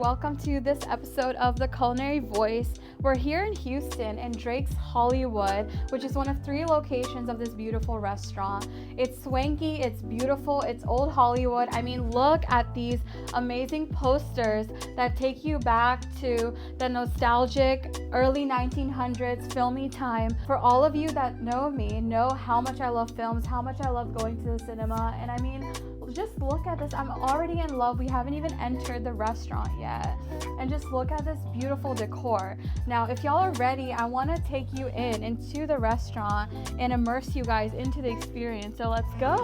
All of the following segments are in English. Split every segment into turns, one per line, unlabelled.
Welcome to this episode of the Culinary Voice. We're here in Houston in Drake's Hollywood, which is one of 3 locations of this beautiful restaurant. It's swanky, it's beautiful, it's old Hollywood. I mean, look at these amazing posters that take you back to the nostalgic early 1900s filmy time. For all of you that know me, know how much I love films, how much I love going to the cinema, and I mean, just look at this. I'm already in love. We haven't even entered the restaurant yet. And just look at this beautiful decor. Now, if y'all are ready, I want to take you into the restaurant and immerse you guys into the experience. So let's go.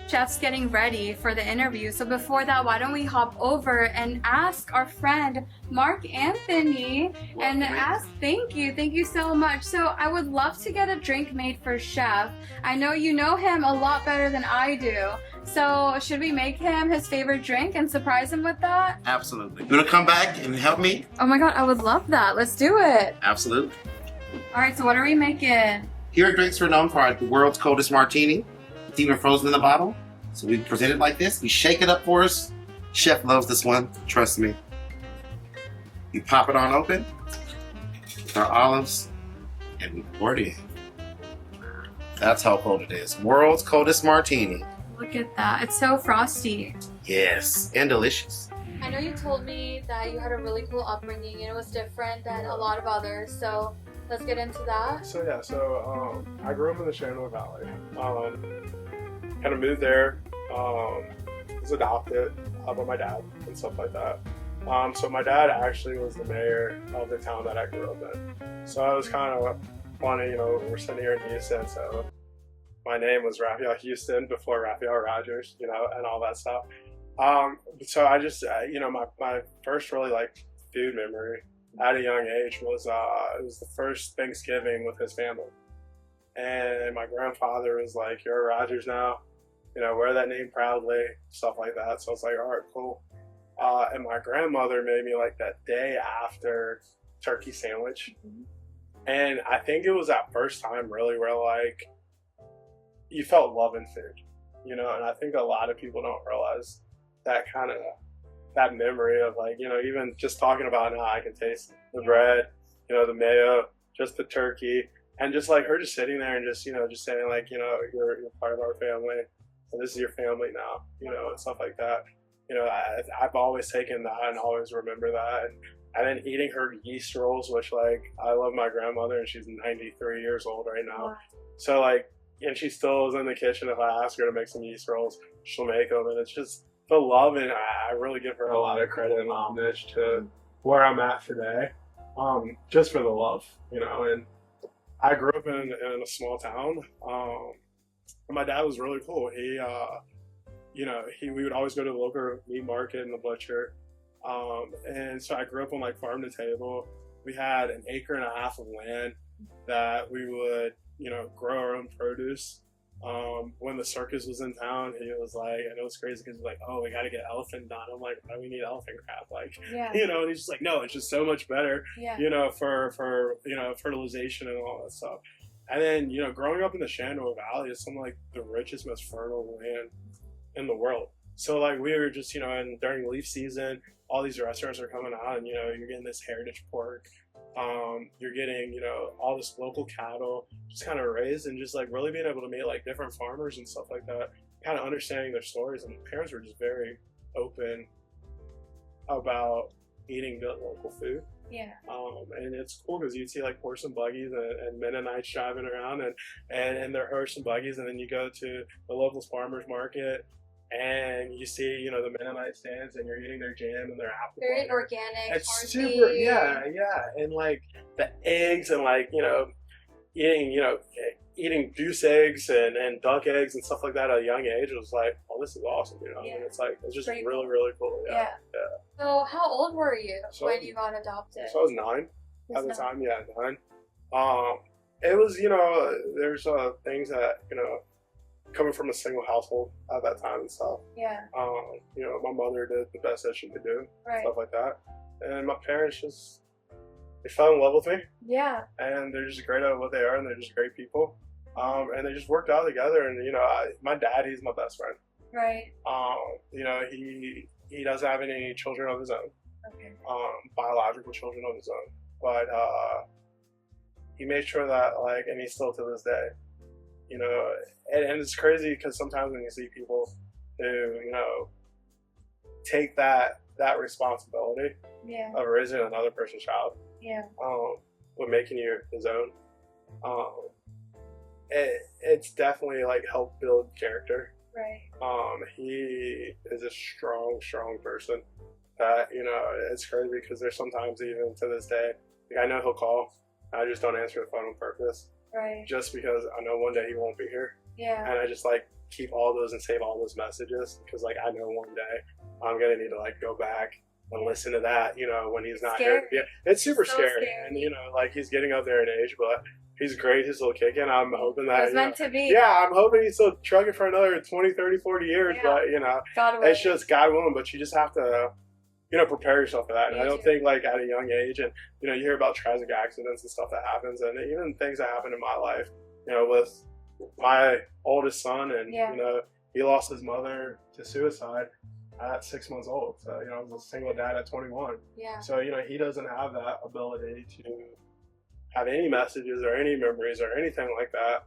Chef's getting ready for the interview. So before that, why don't we hop over and ask our friend Mark Anthony and ask, thank you so much. So I would love to get a drink made for Chef. I know you know him a lot better than I do. So should we make him his favorite drink and surprise him with that?
Absolutely. You wanna come back and help me?
Oh my God, I would love that. Let's do it.
Absolutely.
All right, so what are we making?
Here at Drinks, we're known for our world's coldest martini. It's even frozen in the bottle. So we present it like this. We shake it up for us. Chef loves this one, trust me. You pop it on open with our olives and we pour it in. That's how cold it is. World's coldest martini.
Look at that. It's so frosty.
Yes, and delicious.
I know you told me that you had a really cool upbringing and it was different than a lot of others. So let's get into that.
So I grew up in the Shenandoah Valley. Kind of moved there, was adopted by my dad and stuff like that. So my dad actually was the mayor of the town that I grew up in. So it was kind of funny, you know, we're sitting here in Houston, so my name was Raphael Houston before Raphael Rogers, you know, and all that stuff. So I just, you know, my first really like food memory at a young age was, it was the first Thanksgiving with his family. And my grandfather was like, "You're a Rogers now, you know, wear that name proudly," stuff like that. So I was like, all right, cool. And my grandmother made me like that day after turkey sandwich. And I think it was that first time really where like you felt love in food, you know, and I think a lot of people don't realize that kind of, that memory of like, you know, even just talking about it now, I can taste the bread, you know, the mayo, just the turkey. And just like her just sitting there and just, you know, just saying like, you know, you're part of our family. And this is your family now, you know, and stuff like that. You know, I've always taken that and always remember that. And then eating her yeast rolls, which like, I love my grandmother and she's 93 years old right now. Wow. So like, and she still is in the kitchen. If I ask her to make some yeast rolls, she'll make them. And it's just the love. And I really give her a lot of credit and homage to where I'm at today. Just for the love, you know, and I grew up in a small town. My dad was really cool. He, you know, we would always go to the local meat market and the butcher. And so I grew up on like farm to table. We had an acre and a half of land that we would, you know, grow our own produce. When the circus was in town, he was like, and it was crazy because he's like, "Oh, we got to get elephant done." I'm like, "Why do we need elephant crap?" Like, yeah. You know, and he's just like, "No, it's just so much better, yeah. You know, for, you know, fertilization and all that stuff." And then, you know, growing up in the Shenandoah Valley is some like the richest, most fertile land in the world. So like we were just, you know, and during leaf season, all these restaurants are coming out and, you know, you're getting this heritage pork. You're getting, you know, all this local cattle just kind of raised and just like really being able to meet like different farmers and stuff like that, kind of understanding their stories. And parents were just very open about eating good local food.
Yeah.
And it's cool because you'd see like horse and buggies and Mennonites driving around and their horse and buggies, and then you go to the local farmers market and you see, you know, the Mennonite stands and you're eating their jam and their apple
Very
butter.
organic.
It's
hearty.
super, yeah, and like the eggs and like, you know, eating goose eggs and duck eggs and stuff like that at a young age was like, oh, this is awesome, you know.
Yeah.
And it's like, it's just
Pretty
really,
cool.
really cool. Yeah.
So how old were you
So-
when you got adopted?
So I was 9
Was
at the
nine.
time. Yeah, 9. It was, you know, there's things that, you know, coming from a single household at that time and stuff.
Yeah.
You know, my mother did the best that she could do,
Right.
stuff like that, and my parents just they fell in love with me,
Yeah.
and they're just great at what they are, and they're just great people. And they just worked out together. And you know, my dad, he's my best friend.
Right.
You know, he doesn't have any children of his own,
Okay.
biological children of his own, but he made sure that, like, and he still to this day, you know, and it's crazy because sometimes when you see people who, you know, take that responsibility
Yeah.
of raising another person's child,
Yeah.
with making you his own, it's definitely like helped build character.
Right.
He is a strong person that, you know, it's crazy because there's sometimes even to this day, like, I know he'll call, I just don't answer the phone on purpose,
Right.
just because I know one day he won't be here,
Yeah.
and I just like keep all those and save all those messages because like I know one day I'm gonna need to like go back and listen to that, you know, when he's not
Scary.
here. Yeah, it's super
So
scary.
scary.
And you know, like he's getting up there in age, but he's great. He's still kicking. I'm hoping that
It was
you know,
meant to be.
yeah, I'm hoping he's still trucking for another 20, 30, 40 years,
Yeah.
but you know,
God willing.
it's just God willing, but you just have to, you know, prepare yourself for that. And
You
I don't
do.
think like at a young age, and you know, you hear about tragic accidents and stuff that happens, and even things that happen in my life, you know, with my oldest son, and
Yeah.
you know, he lost his mother to suicide at 6 months old. So, you know, I was a single dad at 21.
Yeah.
So, you know, he doesn't have that ability to have any messages or any memories or anything like that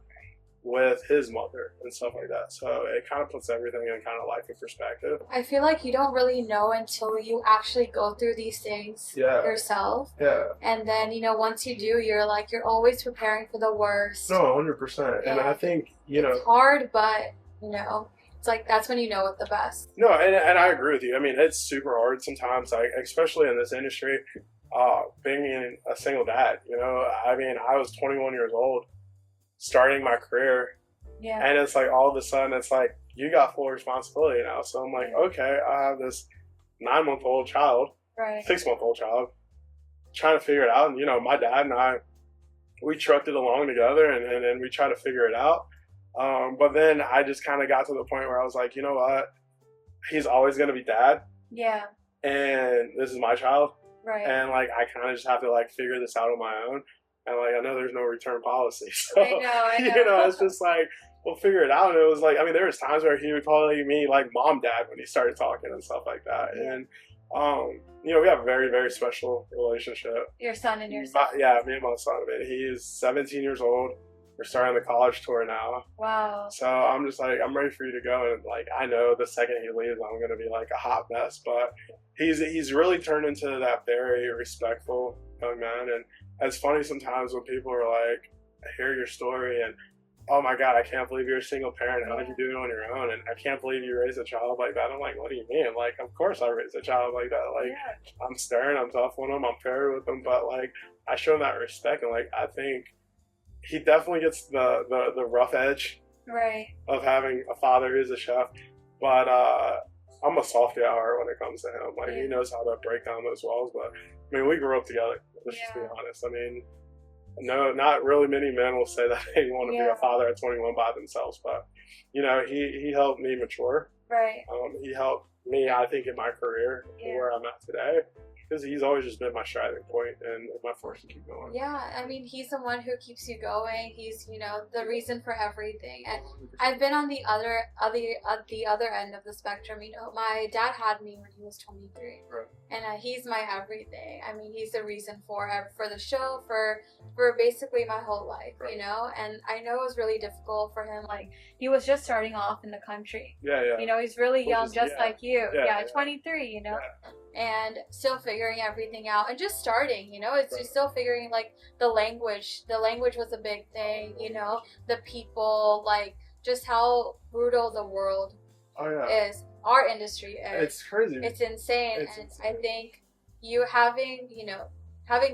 with his mother and stuff like that. So it kind of puts everything in kind of life in perspective.
I feel like you don't really know until you actually go through these things
Yeah.
yourself.
Yeah.
And then, you know, once you do, you're always preparing for the worst.
No, 100%. And
Yeah.
I think, you know,
It's hard, but, you know, it's like that's when you know it's the best.
no, and I agree with you. I mean, it's super hard sometimes, like, especially in this industry, being a single dad, you know. I mean, I was 21 years old, starting my career,
Yeah.
and it's like all of a sudden, it's like, you got full responsibility now. So I'm like,
Yeah.
okay, I have this 9-month-old child,
Right.
6-month-old child, trying to figure it out. And, you know, my dad and I, we trucked it along together, and we tried to figure it out. But then I just kind of got to the point where I was like, you know what? He's always going to be dad,
Yeah.
and this is my child.
Right.
And, like, I kind of just have to, like, figure this out on my own. And, like, I know there's no return policy. So,
I know.
you know, it's just like, we'll figure it out. And it was like, I mean, there was times where he would call me, like, mom, dad, when he started talking and stuff like that.
Yeah.
And, you know, we have a very, very special relationship.
Your son and your son.
Yeah, me and my son. I mean, he's 17 years old. We're starting the college tour now.
Wow.
So I'm just like, I'm ready for you to go. And like, I know the second he leaves, I'm going to be like a hot mess. But he's really turned into that very respectful young man. And it's funny sometimes when people are like, I hear your story and, oh my God, I can't believe you're a single parent. How did you do it on your own? And I can't believe you raised a child like that. I'm like, what do you mean? Like, of course I raised a child like that. Like,
Yeah.
I'm stern, I'm tough on him, I'm fair with him. But like, I show him that respect. And like, I think he definitely gets the rough edge
Right.
of having a father who's a chef, but I'm a softy hour when it comes to him. Like,
Yeah.
he knows how to break down those walls. But I mean, we grew up together. Let's just be
Yeah.
honest. I mean, no, not really many men will say that they want to be
Yeah.
a father at 21 by themselves. But you know, he helped me mature.
Right.
He helped me, I think, in my career
Yeah.
where I'm at today. Because he's always just been my striving point and my force to keep going.
Yeah, I mean, he's the one who keeps you going. He's, you know, the reason for everything. And I've been on the other end of the spectrum. You know, my dad had me when he was 23,
Right.
and he's my everything. I mean, he's the reason for the show, for basically my whole life.
Right.
You know, and I know it was really difficult for him. Like, he was just starting off in the country.
Yeah, yeah.
You know, he's really
Which
young,
is-
just
yeah.
like you.
Yeah,
Yeah,
yeah.
23. You know.
Yeah.
and still figuring everything out and just starting, it's just still figuring, like, the language was a big thing, the people, like, just how brutal the world is, our industry is.
It's crazy.
It's insane. I think you having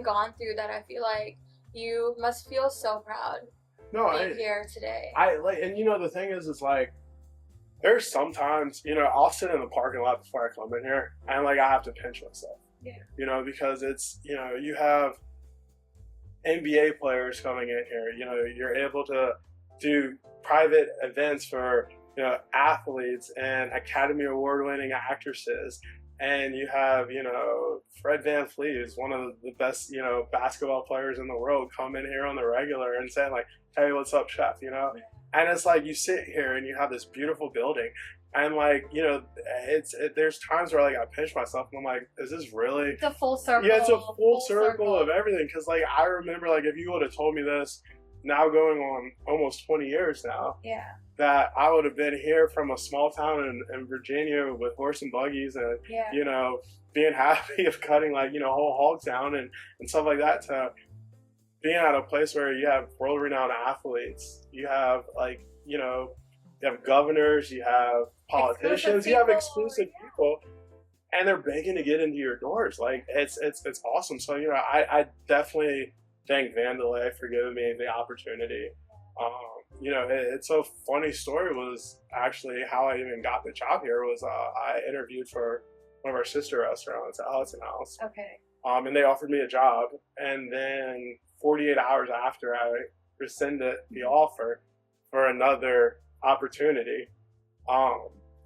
gone through that, I feel like you must feel so proud being here today.
The thing is, it's like, there's sometimes, I'll sit in the parking lot before I come in here, and like I have to pinch myself. Yeah. Because it's, you have NBA players coming in here. You're able to do private events for athletes and Academy Award-winning actresses, and you have Fred VanVleet is one of the best basketball players in the world, come in here on the regular and saying like, "Hey, what's up, chef?" And it's like, you sit here and you have this beautiful building, and like, there's times where like I pinch myself and I'm like, is this really?
It's a full circle.
Yeah, it's a full circle of everything. Because like, I remember, like, if you would have told me this now going on almost 20 years now, that I would have been here from a small town in Virginia with horse and buggies and being happy of cutting like whole hogs down and stuff like that, to being at a place where you have world-renowned athletes, you have like you have governors, you have politicians, you have exclusive people, and they're begging to get into your doors. Like, it's awesome. So I definitely thank Vandelay for giving me the opportunity. It's a funny story, was actually how I even got the job here was I interviewed for one of our sister restaurants at Hudson House.
Okay.
And they offered me a job, and then 48 hours after, I rescinded the offer for another opportunity.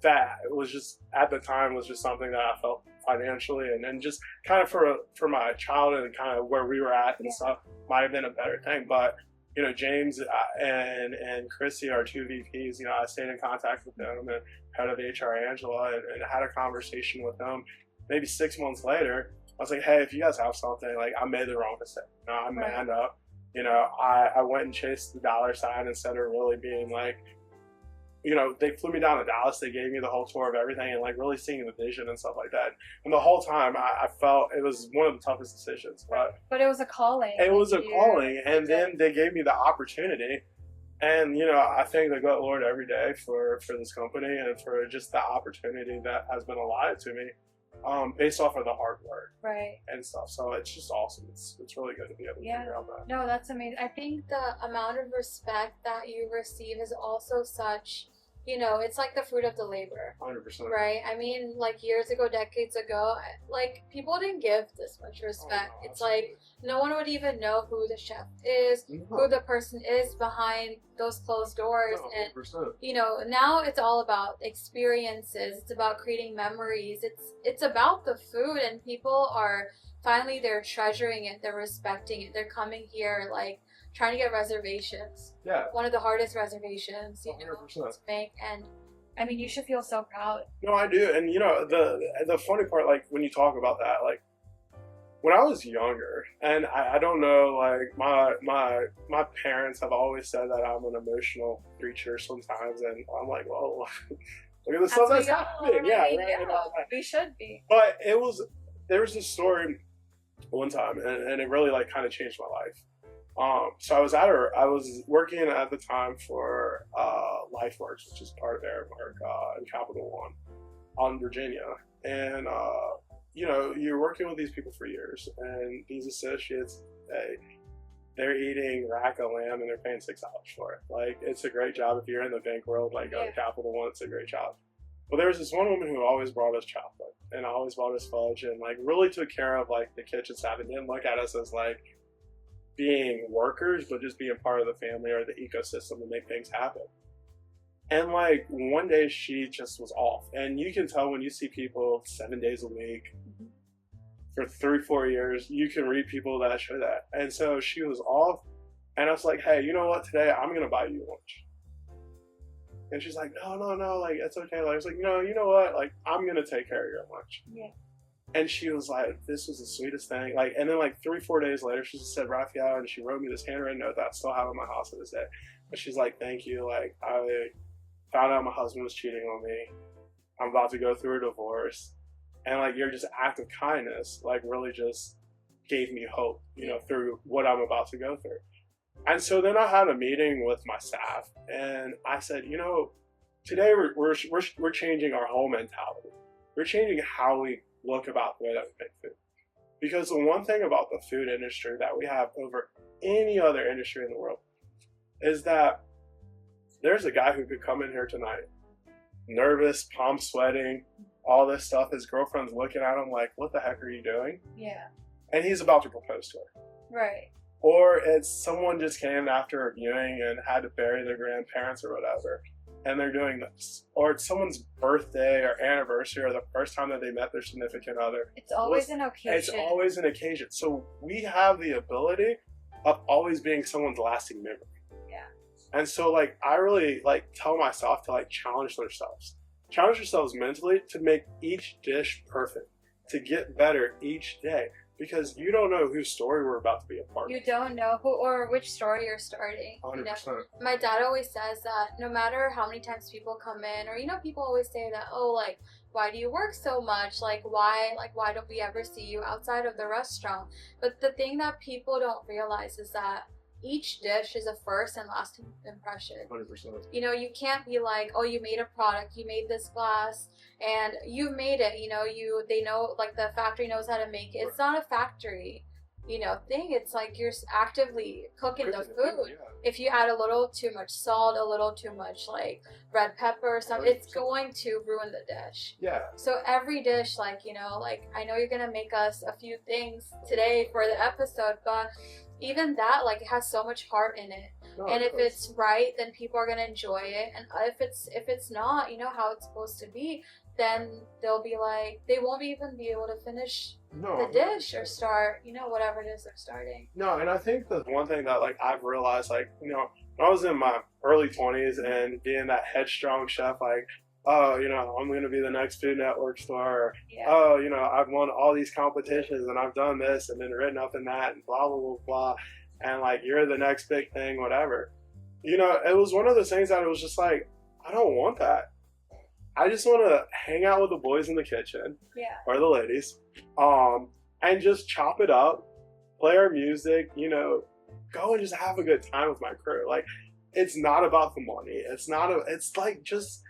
That was just, at the time, was just something that I felt financially and just kind of for my childhood and kind of where we were at and stuff might have been a better thing. But James and Chrissy, our two VPs, I stayed in contact with them, and head of HR Angela, and had a conversation with them. Maybe 6 months later, I was like, hey, if you guys have something, like, I made the wrong mistake. I manned up. I went and chased the dollar sign instead of really being like, they flew me down to Dallas. They gave me the whole tour of everything and like really seeing the vision and stuff like that. And the whole time I felt it was one of the toughest decisions.
But it was a calling.
It was a calling. And then they gave me the opportunity. And, I thank the good Lord every day for this company and for just the opportunity that has been allotted to me. Based off of the hard work, and stuff. So it's just awesome. It's really good to be able to figure out that.
No, that's amazing. I think the amount of respect that you receive is also such, it's like the fruit of the labor.
100%.
Right? I mean, like years ago, decades ago, like people didn't give this much respect.
Oh, no,
it's like no one would even know who the chef is, who the person is behind those closed doors.
No, 100%.
And now it's all about experiences. It's about creating memories. It's about the food, and people are finally, they're treasuring it, they're respecting it, they're coming here like trying to get reservations.
Yeah.
One of the hardest reservations,
100%.
to make. And I mean, you should feel so proud.
No, I do. And the funny part, like when you talk about that, like when I was younger, and I don't know, like my parents have always said that I'm an emotional creature sometimes, and I'm like, well, look at the stuff that's happening. Yeah, right.
We should be.
But there was this story one time, and it really like kind of changed my life. So I was working at the time for LifeWorks, which is part of Aramark in Capital One on Virginia. And, you're working with these people for years, and these associates, they're eating rack of lamb and they're paying $6 for it. Like, it's a great job. If you're in the bank world, like Capital One, it's a great job. But there was this one woman who always brought us chocolate and always brought us fudge and like really took care of like the kitchen staff and didn't look at us as like being workers, but just being part of the family or the ecosystem to make things happen. And like one day she just was off, and you can tell when you see people 7 days a week for 3-4 years, you can read people that show that. And so she was off, and I was like, hey, you know what, today I'm gonna buy you lunch. And she's like, no, like it's okay. Like I was like, no, you know what, like I'm gonna take care of your lunch.
Yeah.
And she was like, this was the sweetest thing. Like, and then like 3-4 days later, she just said Raphael, and she wrote me this handwritten note that I still have in my house to this day. But she's like, thank you. Like, I found out my husband was cheating on me. I'm about to go through a divorce. And like your just act of kindness, like really just gave me hope, you know, through what I'm about to go through. And so then I had a meeting with my staff, and I said, you know, today we're changing our whole mentality. We're changing how we look about the way that we make food. Because the one thing about the food industry that we have over any other industry in the world is that there's a guy who could come in here tonight, nervous, palm sweating, all this stuff. His girlfriend's looking at him like, what the heck are you doing?
Yeah.
And he's about to propose to her.
Right.
Or it's someone just came after a viewing and had to bury their grandparents or whatever, and they're doing this. Or it's someone's birthday or anniversary or the first time that they met their significant other.
It's always an occasion.
It's always an occasion. So we have the ability of always being someone's lasting memory.
Yeah.
And so like I really like tell myself to like challenge yourselves mentally to make each dish perfect, to get better each day. Because you don't know whose story we're about to be a part of.
You don't know who or which story you're starting.
100%.
You know? My dad always says that no matter how many times people come in, or, you know, people always say that, oh, like, why do you work so much? Like, why don't we ever see you outside of the restaurant? But the thing that people don't realize is that each dish is a first and last impression.
100%.
You know, you can't be like, oh, you made a product, you made this glass, and you made it. You know, they know, like the factory knows how to make it. It's not a factory, you know, thing. It's like you're actively cooking the food.
Yeah.
If you add a little too much salt, a little too much like red pepper or something,
100%.
It's going to ruin the dish.
Yeah.
So every dish, like, you know, like I know you're gonna make us a few things today for the episode, but even that, like, it has so much heart in it.
No,
And if it's right, then people are gonna enjoy it. And if it's not, you know, how it's supposed to be, then they'll be like, they won't even be able to finish the dish or start, you know, whatever it is they're starting.
No, and I think the one thing that like I've realized, like, you know, when I was in my early 20s and being that headstrong chef, like, oh, you know, I'm going to be the next Food Network star. Or,
Yeah.
oh, you know, I've won all these competitions and I've done this and been written up in that and blah, blah, blah, blah. And like, you're the next big thing, whatever. You know, it was one of those things that it was just like, I don't want that. I just want to hang out with the boys in the kitchen.
Yeah.
Or the ladies. And just chop it up, play our music, you know, go and just have a good time with my crew. Like, it's not about the money. It's like just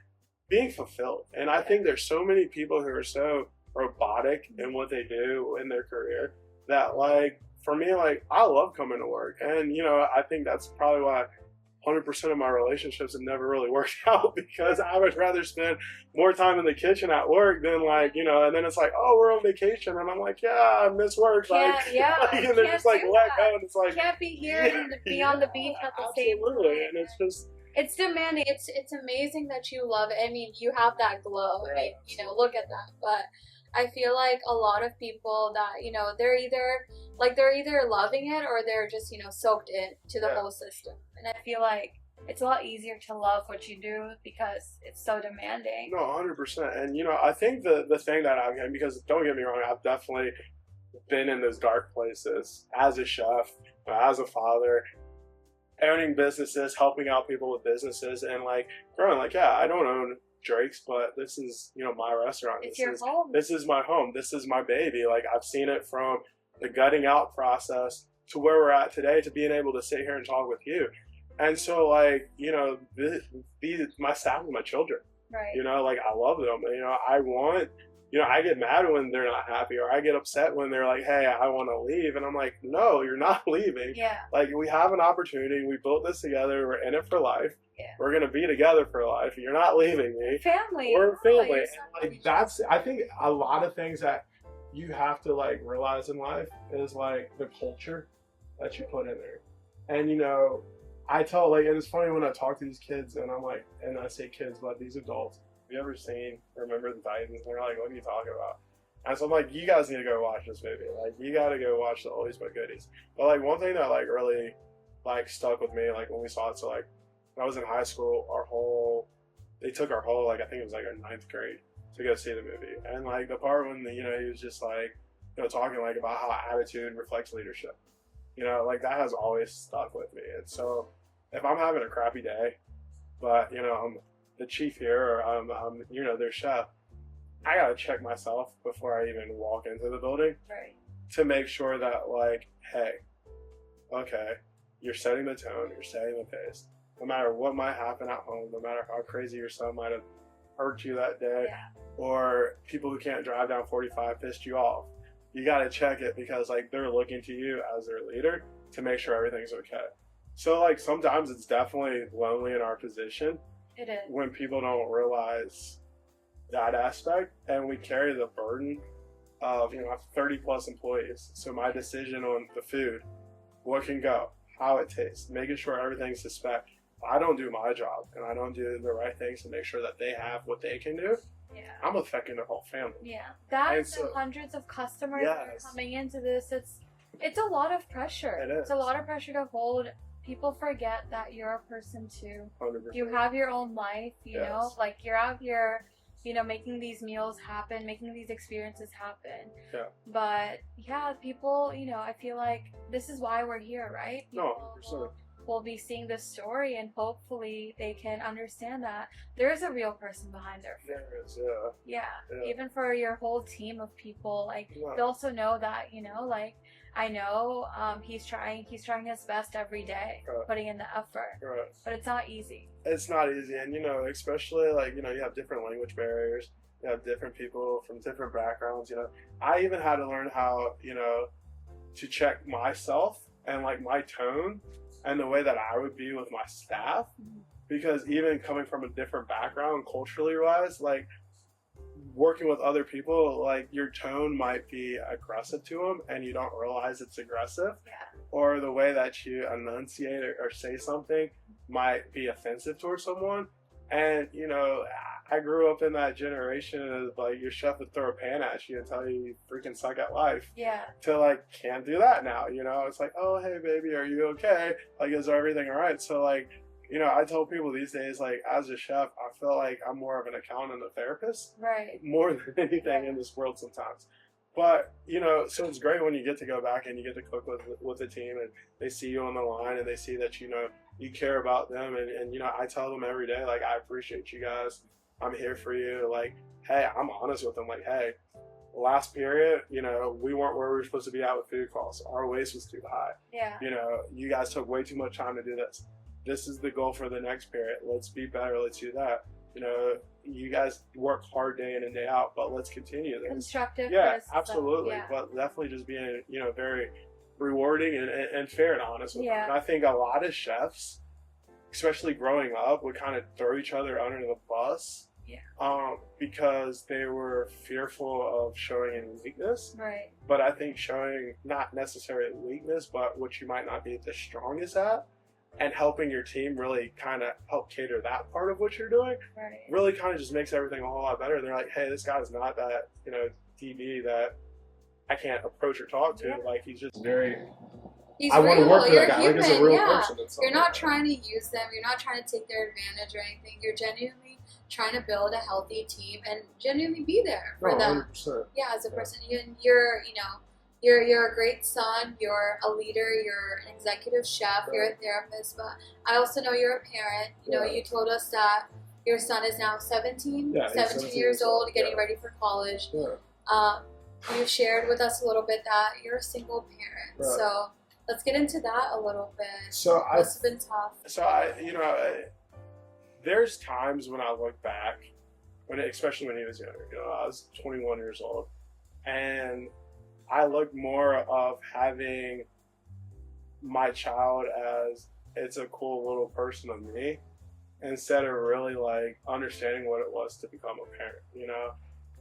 being fulfilled. And I think there's so many people who are so robotic in what they do in their career that, like, for me, like, I love coming to work. And, you know, I think that's probably why 100% of my relationships have never really worked out, because I would rather spend more time in the kitchen at work than, like, you know, and then it's like, oh, we're on vacation. And I'm like, yeah, I miss work.
Can't,
like,
yeah,
like, and they're just like, let go. And it's like,
can't be here and be on the beach at the same time.
Absolutely. And it's just,
it's demanding. It's amazing that you love it. I mean, you have that glow. I mean, you know, look at that. But I feel like a lot of people that, you know, they're either loving it or they're just, you know, soaked in to the whole system. And I feel like it's a lot easier to love what you do because it's so demanding.
no, 100%. And, you know, I think the thing that I'm getting, because don't get me wrong, I've definitely been in those dark places as a chef, as a father, owning businesses, helping out people with businesses, and like growing. Like, yeah, I don't own Drake's, but this is, you know, my restaurant.
It's your home.
This is my home. This is my baby. Like, I've seen it from the gutting out process to where we're at today, to being able to sit here and talk with you. And so, like, you know, my staff are my children.
Right.
You know, like, I love them. You know, I get mad when they're not happy, or I get upset when they're like, hey, I want to leave. And I'm like, no, you're not leaving.
Yeah.
Like, we have an opportunity. We built this together. We're in it for life.
Yeah.
We're going to be together for life. You're not leaving me.
Family.
We're family.
Oh,
And, like, I think a lot of things that you have to, like, realize in life is, like, the culture that you put in there. And, you know, I tell, like, and it's funny when I talk to these kids, and I'm like, and I say kids, but these adults, have you ever seen Remember the Titans? And they're like, what are you talking about? And so I'm like, you guys need to go watch this movie. Like, you got to go watch the Always But Goodies. But, like, one thing that, like, really, like, stuck with me, like, when we saw it, so, like, when I was in high school, they took our whole, like, I think it was, like, our 9th grade to go see the movie. And, like, the part when, you know, he was just, like, you know, talking, like, about how attitude reflects leadership. You know, like, that has always stuck with me. And so, if I'm having a crappy day, but, you know, I'm the chief here, or I'm you know, their chef, I gotta check myself before I even walk into the building
Right.
to make sure that, like, hey, okay, you're setting the tone, you're setting the pace. No matter what might happen at home, no matter how crazy your son might have hurt you that day,
Yeah.
or people who can't drive down 45 pissed you off, you gotta check it because, like, they're looking to you as their leader to make sure everything's okay. So, like, sometimes it's definitely lonely in our position
It is.
when people don't realize that aspect, and we carry the burden of, I have 30 plus employees. So my decision on the food, what can go, how it tastes, making sure everything's to spec. I don't do my job and I don't do the right things to make sure that they have what they can do,
Yeah.
I'm affecting their whole family.
Yeah. That
And
and
so-
hundreds of customers that are
Yes.
coming into this, it's a lot of pressure.
It
It's a
is.
lot of pressure to hold. People forget that you're a person too.
100%.
You have your own life, you know,
Yes.
like you're out here, making these meals happen, making these experiences happen.
Yeah.
But yeah, people, I feel like this is why we're here, right?
No,
People
100%.
will be seeing this story and hopefully they can understand that there is a real person behind their food.
There is, yeah.
Yeah.
Yeah.
Even for your whole team of people, like
Yeah.
they also know that, like I know he's trying his best every day,
Right.
putting in the effort.
Right.
But it's not easy.
It's not easy, and especially like you have different language barriers, you have different people from different backgrounds. I even had to learn how to check myself and like my tone and the way that I would be with my staff, because even coming from a different background culturally wise, like working with other people, like your tone might be aggressive to them and you don't realize it's aggressive,
Yeah.
or the way that you enunciate or say something might be offensive towards someone. And I grew up in that generation of like your chef would throw a pan at you and tell you freaking suck at life,
Yeah.
to like can't do that now. It's like, oh hey baby, are you okay? Like, is everything all right? So like I tell people these days, like as a chef, I feel like I'm more of an accountant and a therapist
Right.
more than anything in this world sometimes. But so it's great when you get to go back and you get to cook with the team and they see you on the line and they see that you care about them, and I tell them every day, like, I appreciate you guys, I'm here for you. Like, hey, I'm honest with them, like, hey, last period, we weren't where we were supposed to be at with food costs. Our waste was too high.
Yeah.
You guys took way too much time to do this. This is the goal for the next period. Let's be better. Let's do that. You guys work hard day in and day out, but let's continue this.
Constructive.
Yeah,
criticism.
absolutely.
Yeah.
But definitely just being, very rewarding and fair and honest with them.
Yeah.
And I think a lot of chefs, especially growing up, would kind of throw each other under the bus.
Yeah.
Because they were fearful of showing any weakness.
Right.
But I think showing not necessarily weakness, but what you might not be the strongest at, and helping your team really kind of help cater that part of what you're doing,
Right.
really kind of just makes everything a whole lot better. They're like, hey, this guy's not that, DB that I can't approach or talk to.
Yeah.
Like, he's just very,
He's
I want
real.
to work for
You're
that guy.
human.
Like, he's a real
Yeah.
person. And stuff
You're
like
not
that.
trying to use them. You're not trying to take their advantage or anything. You're genuinely trying to build a healthy team and genuinely be there for
No,
them.
100%.
Yeah, as a person, you're a great son. You're a leader. You're an executive chef.
Right.
You're a therapist. But I also know you're a parent.
Yeah.
You told us that your son is now 17,
Yeah, he's
17 years old, getting
yeah.
ready for college.
Yeah.
You shared with us a little bit that you're a single parent.
Right.
So let's get into that a little bit.
So
Must have been tough.
there's times when I look back, especially when he was younger. I was 21 years old, and I look more of having my child as it's a cool little person of me, instead of really like understanding what it was to become a parent.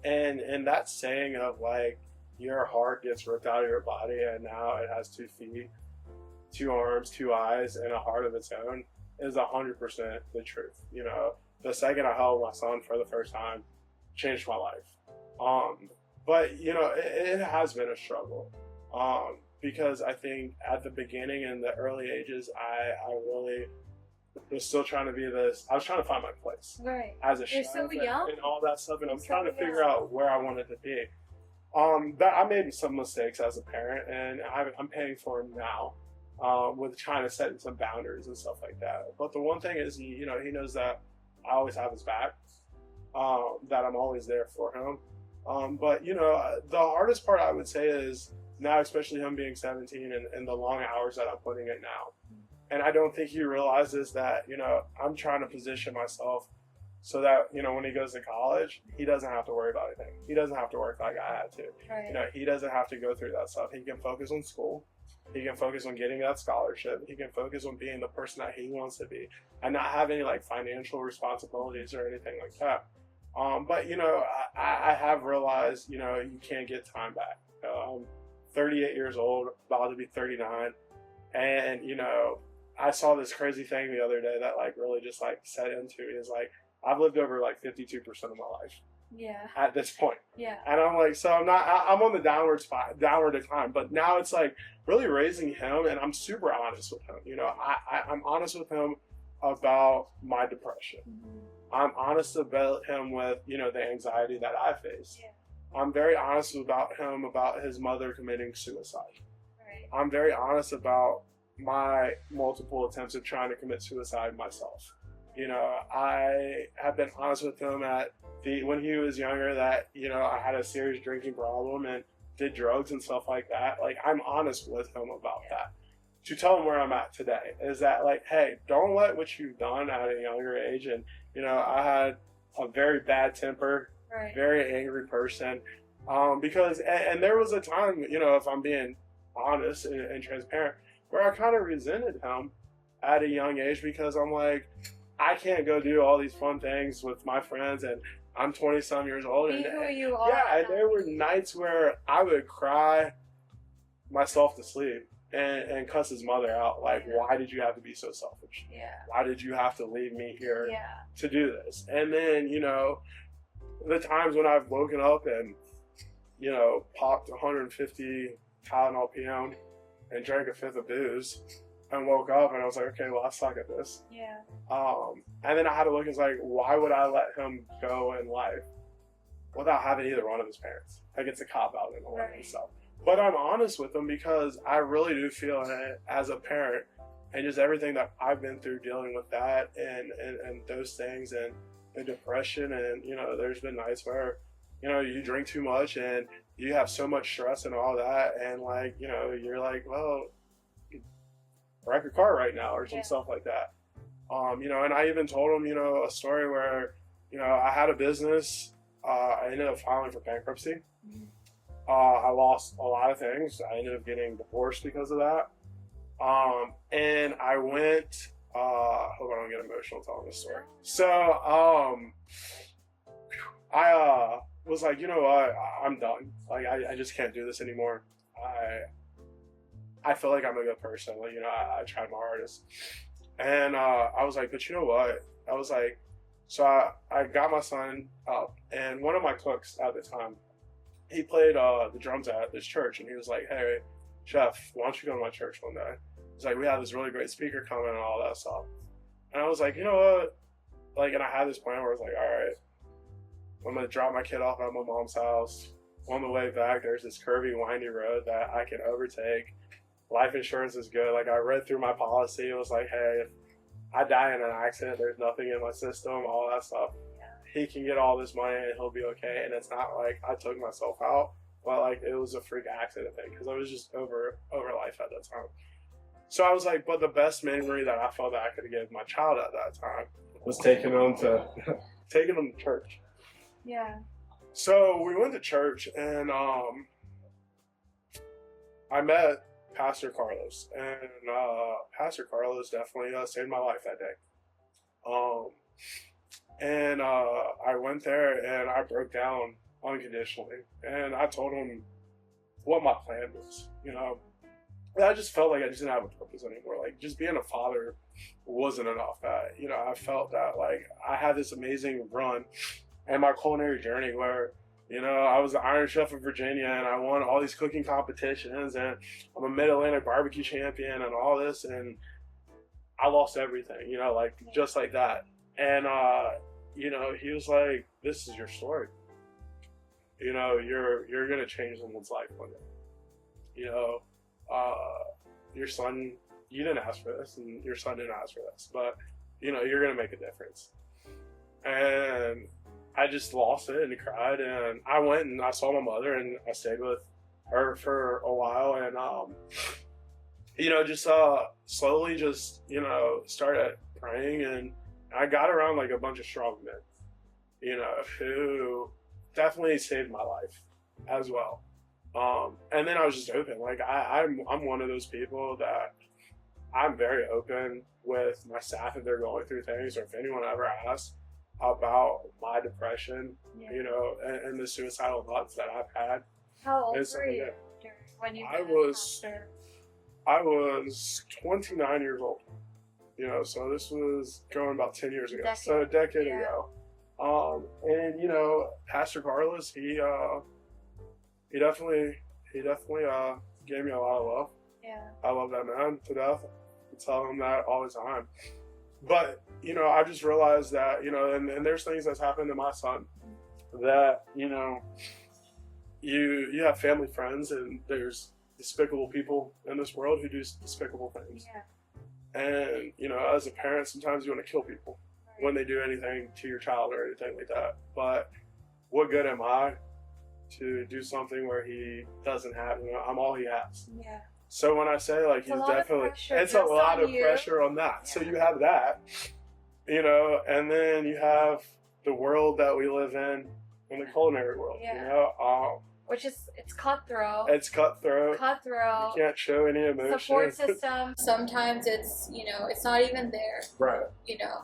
And that saying of like your heart gets ripped out of your body and now it has 2 feet, 2 arms, 2 eyes, and a heart of its own is 100% the truth. The second I held my son for the first time, changed my life. But it has been a struggle. Because I think at the beginning in the early ages, I really was still trying to be this. I was trying to find my place
Right.
as a
You're
chef
so young.
and all that stuff, and I'm
You're
trying
so
to figure
young.
out where I wanted to be. That I made some mistakes as a parent, and I'm paying for them now, with trying to set some boundaries and stuff like that. But the one thing is, he knows that I always have his back, that I'm always there for him. But the hardest part I would say is now, especially him being 17 and the long hours that I'm putting in now. And I don't think he realizes that, I'm trying to position myself so that, when he goes to college, he doesn't have to worry about anything. He doesn't have to work like I had to.
Right.
He doesn't have to go through that stuff. He can focus on school. He can focus on getting that scholarship. He can focus on being the person that he wants to be and not have any like financial responsibilities or anything like that. But I have realized, you can't get time back. I'm 38 years old, about to be 39. And, I saw this crazy thing the other day that like really just like set into me is like, I've lived over like 52% of my life.
Yeah.
At this point.
Yeah.
And I'm like, so I'm on the downward decline, but now it's like really raising him, and I'm super honest with him. I'm honest with him about my depression.
Mm-hmm.
I'm honest about him with, the anxiety that I face.
Yeah.
I'm very honest about him about his mother committing suicide.
Right.
I'm very honest about my multiple attempts of trying to commit suicide myself. I have been honest with him when he was younger that, I had a serious drinking problem and did drugs and stuff like that. Like, I'm honest with him about that. To tell him where I'm at today is that, like, hey, don't let what you've done at a younger age. And, I had a very bad temper,
Right.
very angry person. Because there was a time, if I'm being honest and transparent, where I kind of resented him at a young age because I'm like, I can't go do all these fun things with my friends, and I'm 20-some years old.
Be
And
who you are.
yeah, and there were nights where I would cry myself to sleep and cuss his mother out. Like, why did you have to be so selfish?
Yeah.
Why did you have to leave me here
Yeah.
to do this? And then, the times when I've woken up and, popped 150 Tylenol PM and drank a fifth of booze and woke up and I was like, okay, well, I suck at this.
Yeah.
And then I had to look and was like, why would I let him go in life without having either one of his parents? Like, it's a cop out and all that
Right.
stuff. But I'm honest with him because I really do feel it as a parent and just everything that I've been through dealing with that and those things and the depression. And, there's been nights where, you drink too much and you have so much stress and all that. And like, you're like, well, wreck your car right now or some stuff like that. And I even told him, a story where, I had a business. I ended up filing for bankruptcy.
Mm-hmm.
I lost a lot of things. I ended up getting divorced because of that. And I went, hope I don't get emotional telling this story. So, I was like, you know what, I'm done. Like, I just can't do this anymore. I feel like I'm a good person. Like, I tried my hardest. And I was like, but you know what? I was like, so I got my son up, and one of my cooks at the time, he played the drums at this church, and he was like, hey, chef, why don't you go to my church one day? He's like, we have this really great speaker coming and all that stuff. And I was like, you know what? Like, and I had this plan where I was like, all right, I'm going to drop my kid off at my mom's house. On the way back, there's this curvy, windy road that I can overtake. Life insurance is good. Like, I read through my policy. It was like, hey, if I die in an accident, there's nothing in my system, all that stuff. He can get all this money and he'll be okay. And it's not like I took myself out, but like it was a freak accident thing because I was just over life at that time. So I was like, but the best memory that I felt that I could give my child at that time was taking him to church.
Yeah.
So we went to church and I met Pastor Carlos, and Pastor Carlos definitely saved my life that day. And I went there and I broke down unconditionally, and I told him what my plan was. I just felt like I just didn't have a purpose anymore. Like, just being a father wasn't enough. I felt that like I had this amazing run and my culinary journey where, I was the Iron Chef of Virginia and I won all these cooking competitions and I'm a Mid-Atlantic barbecue champion and all this, and I lost everything, just like that. And, he was like, this is your story. You're going to change someone's life one day. Your son, you didn't ask for this and your son didn't ask for this, but, you're going to make a difference. And I just lost it and cried, and I went and I saw my mother, and I stayed with her for a while, and just slowly just started praying, and I got around like a bunch of strong men, who definitely saved my life as well. And then I was just open. Like I'm one of those people that I'm very open with my staff if they're going through things, or if anyone ever asks about my depression, and the suicidal thoughts that I've had.
How old were you when you
I was 29 years old. So this was going about 10 years ago. So a decade ago. And Pastor Carlos, he definitely gave me a lot of love.
Yeah.
I love that man to death. I tell him that all the time. But, I just realized that, and there's things that's happened to my son that, you have family friends, and there's despicable people in this world who do despicable things.
Yeah.
And, as a parent, sometimes you want to kill people when they do anything to your child or anything like that. But what good am I to do something where he doesn't have, I'm all he has.
Yeah.
So when I say like he's definitely, it's a lot of pressure on that. Yeah. So you have that, and then you have the world that we live in the culinary world,
which is, it's cutthroat.
It's cutthroat.
You
can't show any emotion.
Support system.
Sometimes it's, it's not even there.
Right.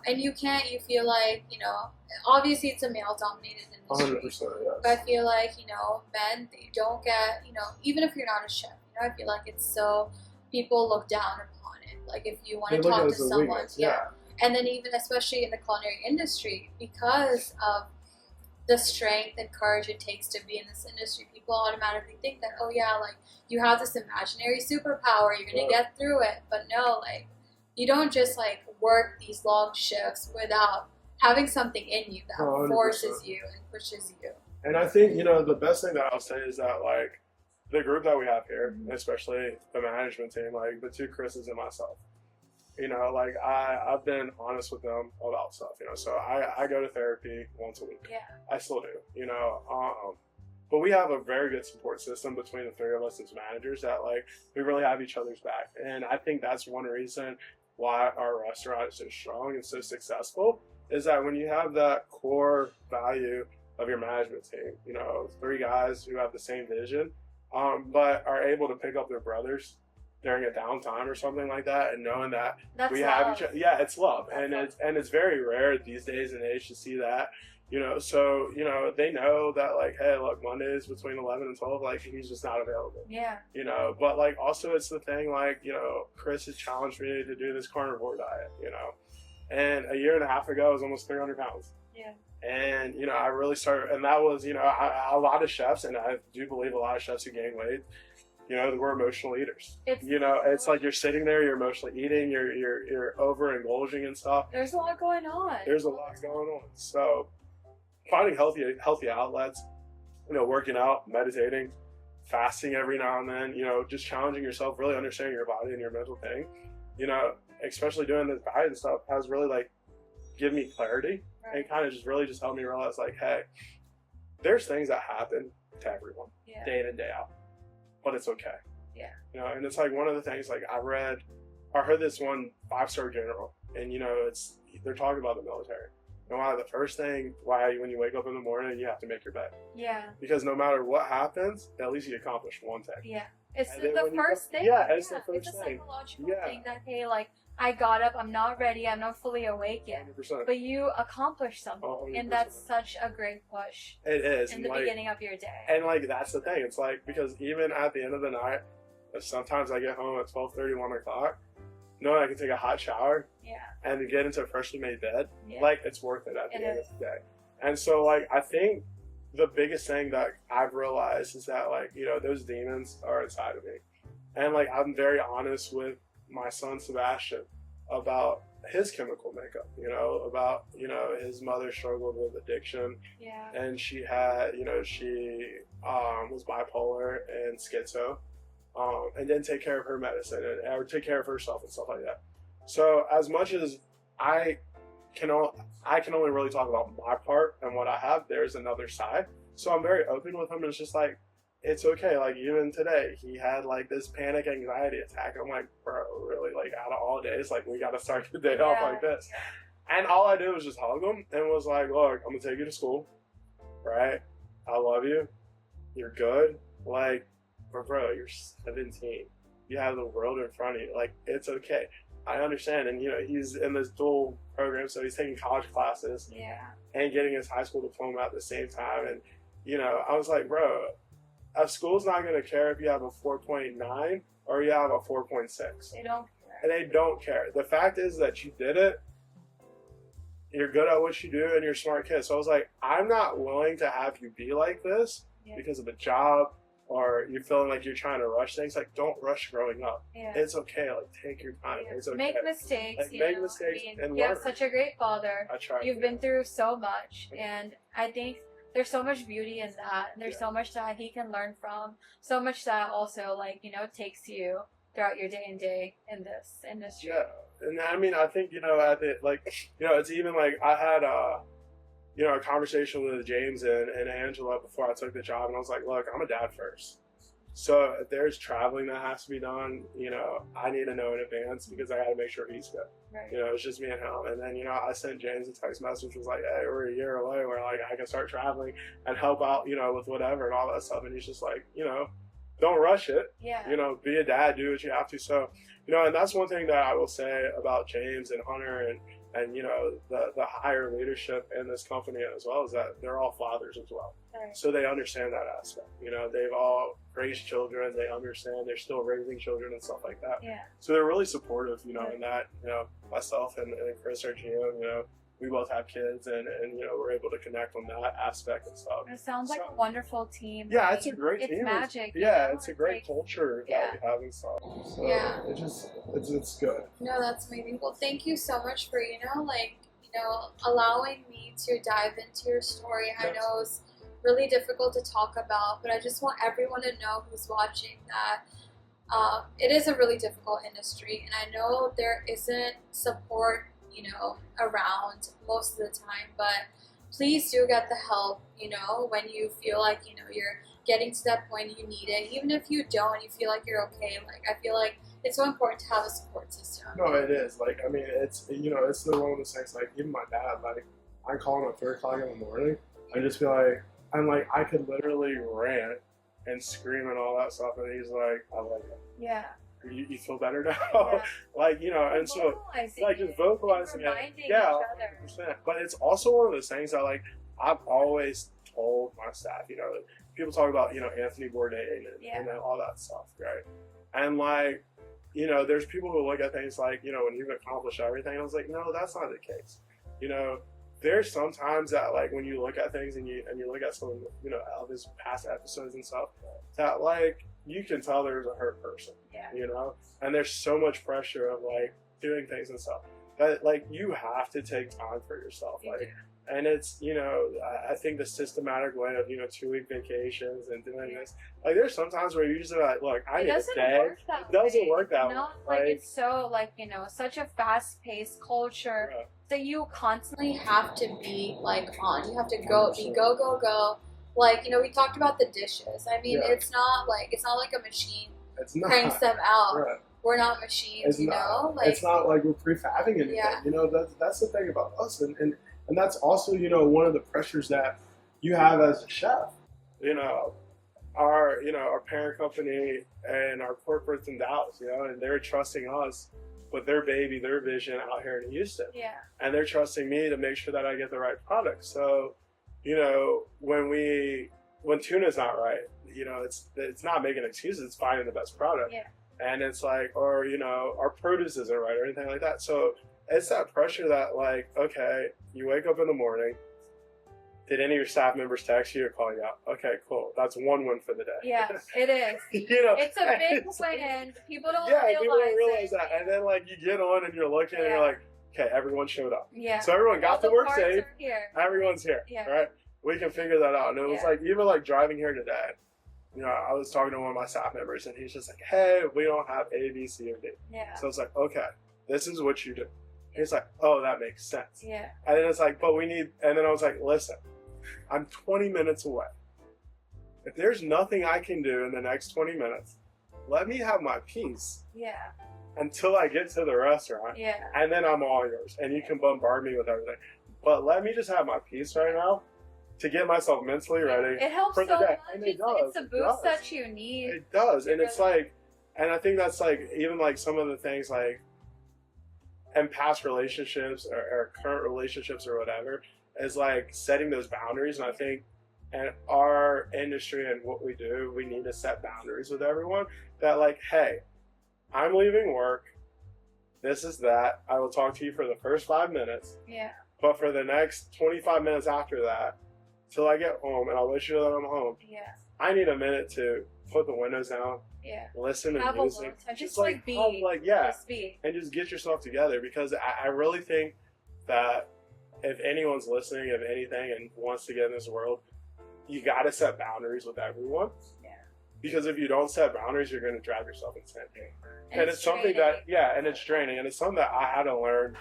And you feel like, obviously it's a male-dominated industry.
100%, yes.
But I feel like, men, they don't get, even if you're not a chef, I feel like it's so, people look down upon it. Like if you want to talk to someone, and then even especially in the culinary industry, because of the strength and courage it takes to be in this industry, people automatically think that, oh yeah, like you have this imaginary superpower, you're gonna get through it. But no, like you don't just like work these long shifts without having something in you that
100%.
Forces you and pushes you.
And I think, the best thing that I'll say is that like the group that we have here, especially the management team, like the two Chris's and myself, like I've been honest with them about stuff, so I go to therapy once a week.
Yeah.
I still do, but we have a very good support system between the three of us as managers that like we really have each other's back. And I think that's one reason why our restaurant is so strong and so successful, is that when you have that core value of your management team, three guys who have the same vision, but are able to pick up their brothers during a downtime or something like that, and knowing that we have each other. Yeah, it's love. It's very rare these days and age to see that, so, they know that like, hey, look, Mondays between 11 and 12, like he's just not available.
Yeah.
But like also it's the thing, like, Chris has challenged me to do this carnivore diet, and a year and a half ago I was almost 300 pounds.
Yeah.
And, I really started, and that was, a lot of chefs, and I do believe a lot of chefs who gain weight, we're emotional eaters. It's like you're sitting there, you're emotionally eating, you're overindulging and stuff.
There's a lot going on.
So finding healthy outlets, working out, meditating, fasting every now and then, just challenging yourself, really understanding your body and your mental thing, especially doing this diet and stuff has really like given me clarity. Right. And kind of just really just helped me realize like, hey, there's things that happen to everyone day in and day out, but it's okay.
Yeah.
And it's like one of the things, like I heard this one 5-star general, and they're talking about the military. And the first thing, when you wake up in the morning, you have to make your bed.
Yeah.
Because no matter what happens, at least you accomplish one thing.
Yeah. It's the first thing.
Yeah, it's the first
thing. It's a psychological thing that, hey, like, I got up, I'm not ready, I'm not fully awake yet.
100%.
But you accomplished something. 100%. And that's such a great push.
It is.
In the beginning of your day.
And, like, that's the thing. It's like, because even at the end of the night, sometimes I get home at 12:30, 1 o'clock, knowing I can take a hot shower and get into a freshly made bed, like, it's worth it at the end of the day. And so, like, I think the biggest thing that I've realized is that, like, those demons are inside of me. And, like, I'm very honest with my son Sebastian about his chemical makeup, about, his mother struggled with addiction.
Yeah. And
she had, she was bipolar and schizo, and didn't take care of her medicine or take care of herself and stuff like that. So as much as I I can only really talk about my part and what I have. There's another side. So I'm very open with him. And it's just like, it's okay. Like, even today, he had like this panic anxiety attack. I'm like, bro, really? Like, out of all days, like, we got to start the day off like this. And all I did was just hug him and was like, look, I'm going to take you to school, right? I love you. You're good. Like, bro, you're 17. You have the world in front of you. Like, it's okay. I understand. And, you know, he's in this dual program, so he's taking college classes and getting his high school diploma at the same time. And, you know, I was like, bro, a school's not going to care if you have a 4.9 or you have a 4.6.
They don't care.
And they don't care. The fact is that you did it. You're good at what you do, and you're a smart kid. So I was like, I'm not willing to have you be like this because of a job or you're feeling like you're trying to rush things. Like, don't rush growing up. It's okay. Like, take your time. It's okay.
Make mistakes.
Like, make mistakes and
you
learn.
have such a great father.
I try.
You've been through so much, and I think there's so much beauty in that. And there's so much that he can learn from. So much that also, like, you know, takes you throughout your day and day in this industry.
Yeah. And I mean, I think, you know, it's even like I had you know, a conversation with James and Angela before I took the job, and I was like, look, I'm a dad first. So if there's traveling that has to be done, you know, I need to know in advance because I got to make sure he's good.
Right.
You know, it's just me and him. And then, you know, I sent James a text message, was like, hey, we're a year away where, like, I can start traveling and help out, you know, with whatever and all that stuff. And he's just like, you know, don't rush it.
Yeah.
You know, be a dad, do what you have to. So, you know, and that's one thing that I will say about James and Hunter and you know, the higher leadership in this company as well, is that they're all fathers as well.
Right.
So they understand that aspect. You know, they've all raised children. They understand they're still raising children and stuff like that.
Yeah.
So they're really supportive, you know, in that, you know, myself and Chris, our GM, you know, we both have kids and you know, we're able to connect on that aspect and stuff.
It sounds like a wonderful team.
Yeah, it's a great
team.
It's
magic.
Yeah,
you know?
it's a great culture that we have and stuff. So it's good.
No, that's amazing. Well, thank you so much for, you know, like, you know, allowing me to dive into your story. I know it's really difficult to talk about, but I just want everyone to know who's watching that it is a really difficult industry, and I know there isn't support, you know, around most of the time, but please do get the help, you know, when you feel like, you know, you're getting to that point you need it. Even if you don't, you feel like you're okay. Like, I feel like it's so important to have a support system.
No, it is. Like, I mean, it's, you know, it's the one of those things, like, even my dad, like, I call him at 3 o'clock in the morning, I just feel like, I'm like, I could literally rant and scream and all that stuff, and he's like, I like it.
Yeah.
You feel better now? Like, you know, and so, like, just vocalizing it. Yeah, 100%. But it's also one of those things that, like, I've always told my staff, you know, people talk about, you know, Anthony Bourdain and all that stuff, right? And, like, you know, there's people who look at things like, you know, when you've accomplished everything, and I was like, no, that's not the case. You know, there's sometimes that, like, when you look at things and you look at some, you know, of his past episodes and stuff, that, like, you can tell there's a hurt person, you know? And there's so much pressure of, like, doing things and stuff. But, like, you have to take time for yourself. Like, and it's, you know, I think the systematic way of, you know, 2-week vacations and doing this, like, there's sometimes where you just like, look, I need a day. It doesn't work that way.
Like, it's so, like, you know, such a fast-paced culture that you constantly have to be, like, on. You have to go. Like, you know, we talked about the dishes. I mean, it's not like a machine cranks them out. Right. We're not machines, you know? Like,
it's not like we're prefabbing anything. You know, that's the thing about us. And that's also, you know, one of the pressures that you have as a chef. You know, our parent company and our corporates in Dallas, you know, and they're trusting us with their baby, their vision out here in Houston. Yeah. And they're trusting me to make sure that I get the right product. So, you know, when tuna's not right, you know, it's not making excuses, it's finding the best product. Yeah. And it's like, or, you know, our produce isn't right or anything like that. So it's that pressure that, like, okay, you wake up in the morning, did any of your staff members text you or call you out? Okay, cool. That's one win for the day.
Yeah, it is.
You know,
it's a big win. People don't
realize that. And then, like, you get on and you're looking and you're like, okay, everyone showed up. Yeah. So everyone got to work safe. Everyone's here. Yeah. Right? We can figure that out. And it was like, even like driving here today, you know, I was talking to one of my staff members and he's just like, hey, we don't have A, B, C, or D. Yeah. So it's like, okay, this is what you do. And he's like, oh, that makes sense.
Yeah.
And then it's like, but we need, and then I was like, listen, I'm 20 minutes away. If there's nothing I can do in the next 20 minutes, let me have my peace.
Yeah.
Until I get to the restaurant.
Yeah.
And then I'm all yours. And you can bombard me with everything. But let me just have my peace right now to get myself mentally ready.
It helps
for the
so
day.
much.
And
It's a boost that you need.
It does. And it's like, and I think that's like, even like some of the things like in past relationships or current relationships or whatever, is like setting those boundaries. And I think in our industry and what we do, we need to set boundaries with everyone that like, hey, I'm leaving work. This is that. I will talk to you for the first 5 minutes.
Yeah.
But for the next 25 minutes after that, till I get home, and I'll let you know that I'm home,
Yeah.
I need a minute to put the windows down,
Yeah.
listen to
Have
music.
a just like be. Just be.
And just get yourself together. Because I really think that if anyone's listening, if anything, and wants to get in this world, you got to set boundaries with everyone.
Yeah.
Because if you don't set boundaries, you're going to drive yourself insane. And it's something
draining.
and it's draining. And it's something that I had to learn.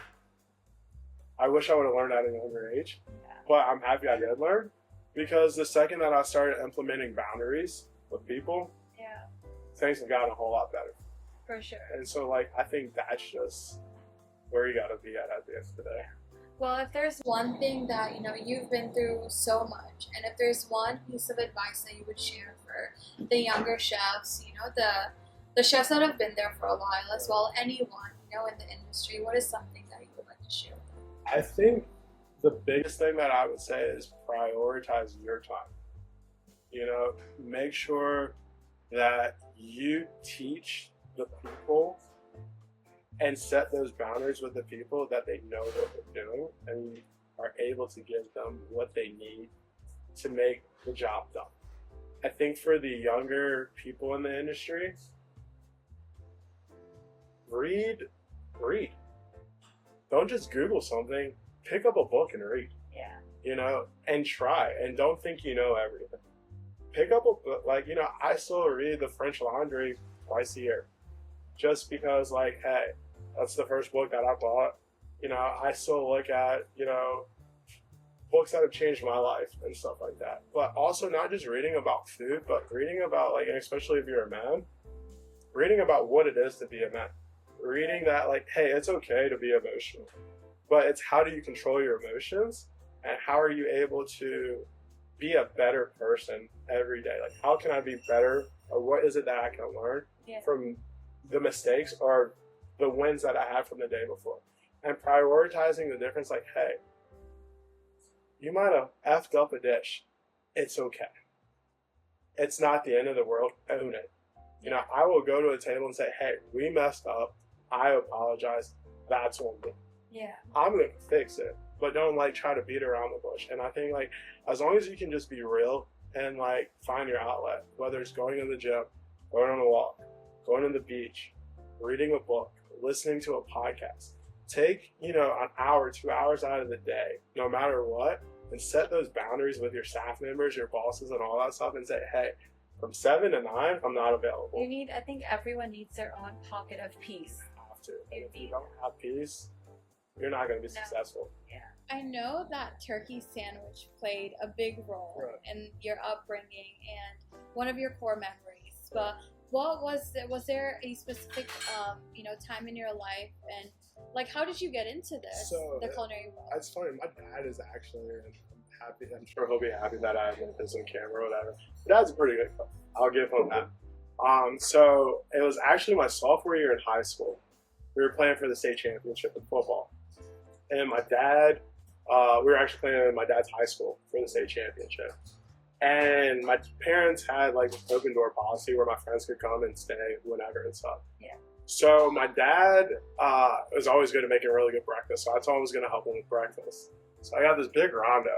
I wish I would have learned at a younger age.
Yeah.
But I'm happy I did learn. Because the second that I started implementing boundaries with people,
Yeah.
things have gotten a whole lot better.
For sure.
And so, like, I think that's just where you got to be at the end of the day.
Well, if there's one thing that, you've been through so much, and if there's one piece of advice that you would share for the younger chefs, the chefs that have been there for a while, as well, anyone, in the industry, what is something that you would like to share with them?
I think the biggest thing that I would say is prioritize your time. Make sure that you teach the people and set those boundaries with the people that they know what they're doing and are able to give them what they need to make the job done. I think for the younger people in the industry, read. Don't just Google something. Pick up a book and read.
Yeah.
And try. And don't think you know everything. Pick up a book. I still read The French Laundry twice a year. Just because, hey, that's the first book that I bought. I still look at, books that have changed my life and stuff like that. But also not just reading about food, but reading about, and especially if you're a man, reading about what it is to be a man. Reading that, hey, it's okay to be emotional. But it's how do you control your emotions and how are you able to be a better person every day? How can I be better, or what is it that I can learn from the mistakes or the wins that I had from the day before? And prioritizing the difference, hey, you might have effed up a dish. It's okay. It's not the end of the world. Own it. I will go to a table and say, hey, we messed up. I apologize. That's on me.
Yeah.
I'm going to fix it. But don't try to beat around the bush. And I think as long as you can just be real and find your outlet, whether it's going to the gym, going on a walk, going to the beach, reading a book, listening to a podcast, take, an hour, 2 hours out of the day, no matter what, and set those boundaries with your staff members, your bosses, and all that stuff, and say, hey, from 7 to 9, I'm not available.
I think everyone needs their own pocket of peace.
You have to. And if you don't have peace, you're not going to be successful.
Yeah.
I know that turkey sandwich played a big role in your upbringing and one of your core memories. But what was there a specific time in your life, and how did you get into this, the culinary world?
It's funny. My dad is actually, and I'm happy. I'm sure he'll be happy that I admit this on camera or whatever. My dad's a pretty good cook. I'll give him that. So it was actually my sophomore year in high school. We were playing for the state championship in football. And my dad, we were actually playing in my dad's high school for the state championship. And my parents had an open door policy where my friends could come and stay whenever and stuff.
Yeah.
So my dad was always good at making a really good breakfast. So I told him I was going to help him with breakfast. So I got this big rondo.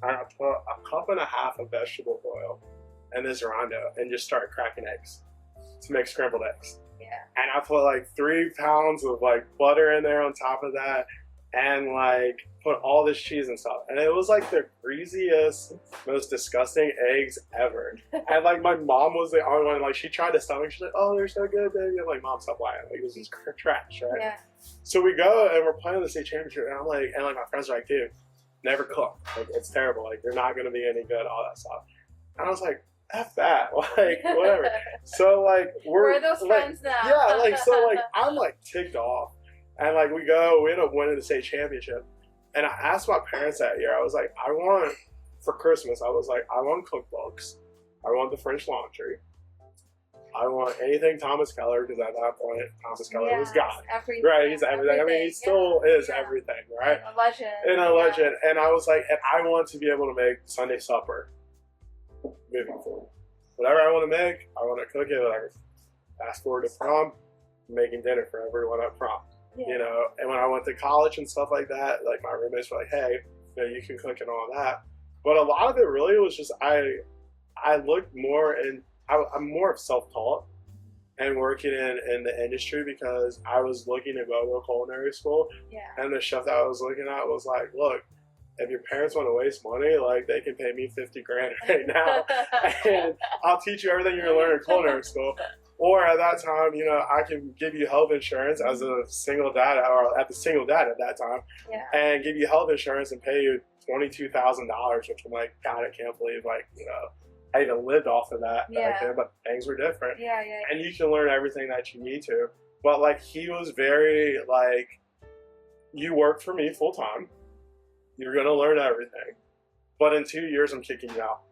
And I put a cup and a half of vegetable oil in this rondo and just started cracking eggs to make scrambled eggs.
Yeah.
And I put 3 pounds of butter in there on top of that. and like put all this cheese and stuff, and it was like the greasiest, most disgusting eggs ever. And like my mom was the only one, like she tried to stomach, she's like, oh, they're so good, baby. I'm like, Mom, stop lying, like this is trash, right?
Yeah.
So we go and we're playing the state championship, and I'm like, and like my friends are like, dude, never cook, like it's terrible, like you're not gonna be any good, all that stuff. And I was like, F that, like whatever. So like
we're those
like,
friends now.
Yeah, like so like I'm like ticked off. And like we end up winning the state championship. And I asked my parents that year, I was like, for Christmas, I was like, I want cookbooks. I want the French Laundry. I want anything Thomas Keller, because at that point, Thomas Keller was God.
Everything,
right, he's everything. I mean, he still is everything, right?
A legend.
And a legend. And I was like, and I want to be able to make Sunday supper moving forward. Whatever I want to make, I want to cook it. Whatever. Fast forward to prom, making dinner for everyone at prom.
Yeah.
You know, and when I went to college and stuff like that, like my roommates were like, hey, you know, you can cook and all that. But a lot of it really was just, I looked more, and I'm more of self-taught and working in the industry because I was looking to go to culinary school.
Yeah.
And the chef that I was looking at was like, look, if your parents want to waste money, like they can pay me $50,000 right now, and I'll teach you everything you're gonna learn in culinary school. Or at that time, you know, I can give you health insurance as a single dad, or at the single dad at that time, and give you health insurance and pay you $22,000, which I'm like, God, I can't believe, like, you know, I even lived off of that back then, but things were different.
Yeah.
And you can learn everything that you need to. But like, he was very like, you work for me full time. You're going to learn everything. But in 2 years, I'm kicking you out.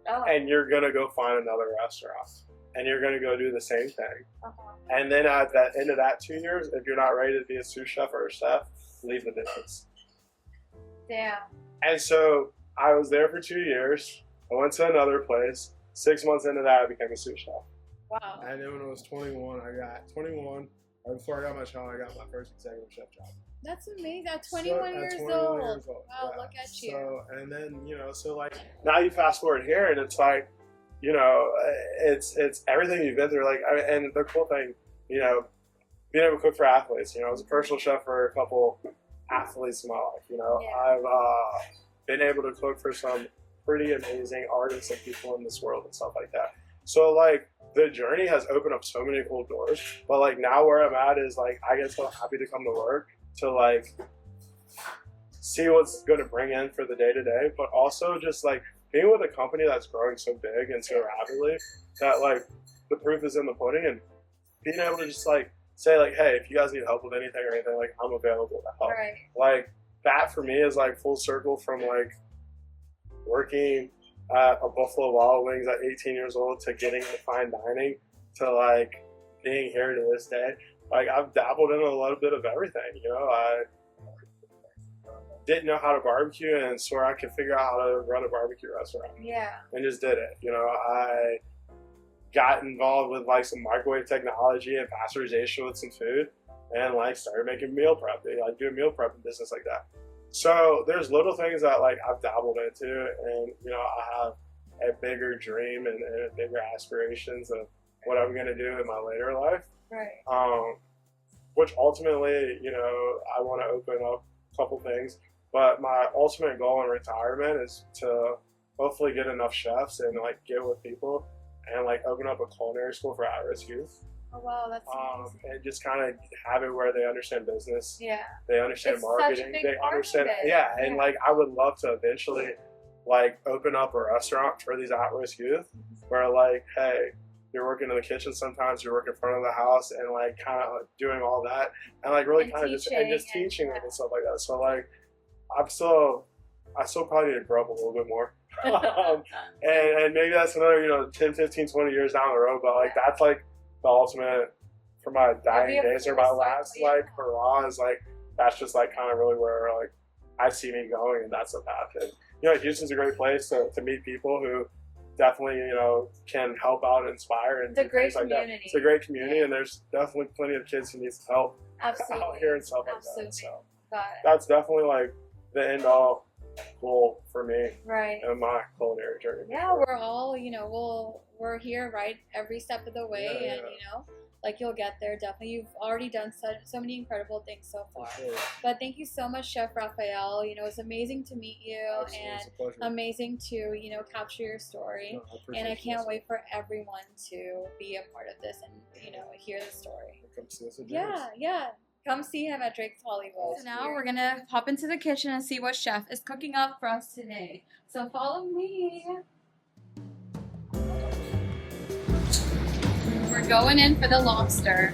Oh.
And you're going to go find another restaurant. And you're going to go do the same thing.
Uh-huh.
And then at the end of that 2 years, if you're not ready to be a sous chef or a chef, leave the business.
Damn.
And so I was there for 2 years. I went to another place. 6 months into that, I became a sous chef.
Wow.
And then when I was 21, right before I got my child, I got my first executive chef job.
That's amazing. At 21 years old. Wow,
yeah.
Look at you.
So, and then, you know, so like, now you fast forward here and it's like, you know, it's everything you've been through. Like, and the cool thing, you know, being able to cook for athletes, you know, I was a personal chef for a couple athletes in my life, you know.
Yeah.
I've been able to cook for some pretty amazing artists and people in this world and stuff like that. So like, the journey has opened up so many cool doors, but like now where I'm at is like, I get so happy to come to work to like see what's going to bring in for the day to day, but also just like being with a company that's growing so big and so rapidly that like the proof is in the pudding, and being able to just like say like, hey, if you guys need help with anything or anything, like I'm available to help.
Right.
Like that for me is like full circle from like working at a Buffalo Wild Wings at 18 years old to getting into fine dining to like being here to this day. Like I've dabbled in a little bit of everything, you know. I didn't know how to barbecue and swore I could figure out how to run a barbecue restaurant.
Yeah.
And just did it. You know, I got involved with like some microwave technology and pasteurization with some food, and like started making meal prep, like doing meal prep and business like that. So there's little things that like I've dabbled into, and you know, I have a bigger dream and bigger aspirations of what I'm gonna do in my later life.
Right.
Which ultimately, you know, I want to open up a couple things, but my ultimate goal in retirement is to hopefully get enough chefs and like get with people and like open up a culinary school for at-risk youth.
Oh wow, that's amazing.
And just kind of have it where they understand business.
Yeah.
They understand
It's
marketing.
such a big
They
part
understand.
of it.
Yeah, and
Yeah.
like I would love to eventually like open up a restaurant for these at-risk youth, where like, hey, you're working in the kitchen sometimes, you work in front of the house, and like kind of doing all that, and like really kind of just teaching them and stuff like that. So like, I still probably need to grow up a little bit more. And maybe that's another, you know, 10, 15, 20 years down the road, but like that's like the ultimate for my dying days or my last like hurrah is like, that's just like kind of really where like I see me going, and that's the path. And you know, Houston's a great place to meet people who definitely, you know, can help out and inspire and
it's a great
things like
community.
that. It's a great community, and there's definitely plenty of kids who need help
Absolutely.
out here and stuff like
Absolutely.
that. So
Got it.
that's definitely like the end all goal for me
Right.
and my culinary journey.
Yeah, we're all, we're here right every step of the way,
Yeah,
and like you'll get there. Definitely, you've already done so many incredible things so far.
For sure.
But thank you so much, Chef Raphael. It's amazing to meet you,
Absolutely,
and
it's a pleasure.
amazing to capture your story.
No,
And I can't
this.
wait for everyone to be a part of this and hear the story.
Come see us at James.
Yeah. Come see him at Drake's Hollywood. So now we're gonna hop into the kitchen and see what Chef is cooking up for us today. So follow me. We're going in for the lobster.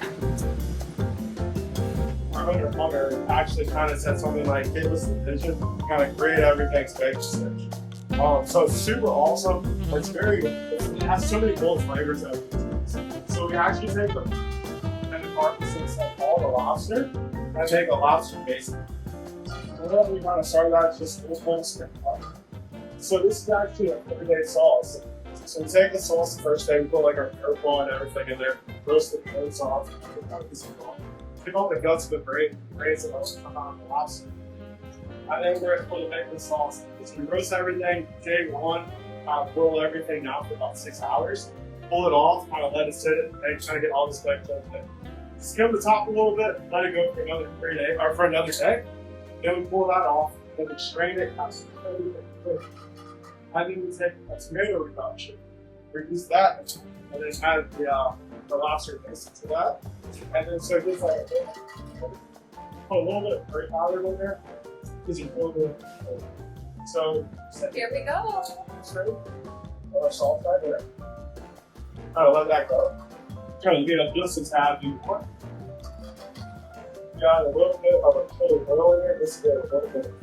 Our owner, Hunter, actually kind of said something like, give us the vision, kind of create everything's baked stitch. So it's super awesome. It has so many cool flavors that so we actually take the carcasses of all the lobster and make a lobster base. And then we kind of started out just with one stick. So this is actually a everyday sauce. So we take the sauce the first day, we put like our purple and everything in there, roast the carrots off, take all the guts of the brains of the lobster. And then we're going to make the sauce. So we roast everything, day one, boil everything down for about 6 hours, pull it off, kind of let it sit and kind of get all this baked up. Skim the top a little bit, let it go for another day. Then we pull that off, then we strain it, and then we take a tomato reduction, reduce that, and then add the lobster base to that. And then so just like put a little bit of curry powder in there, because you pull it. So
Here we go.
straight, our salt right there. Kind of let that go. Trying to get it just as high as you want. Got a little bit of a chili oil in there. This is a little bit.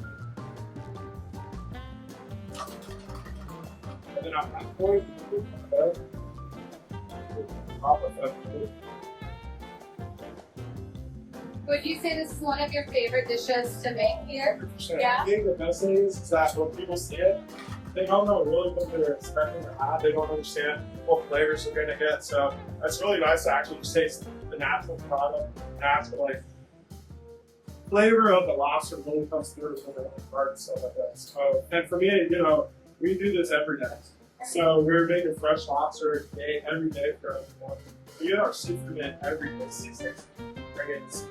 And then at that point,
Would you say this is one of your favorite dishes to make here?
100%.
Yeah.
I think the best thing is that when people see it, they don't know really what they're expecting to have. They don't understand what flavors they're going to get. So it's really nice to actually just taste the natural product, natural flavor of the lobster really comes through with the part and stuff like that. So, and for me, we do this every day. So we're making fresh lobster every day for everyone. We get our seafood in every day, 6 days.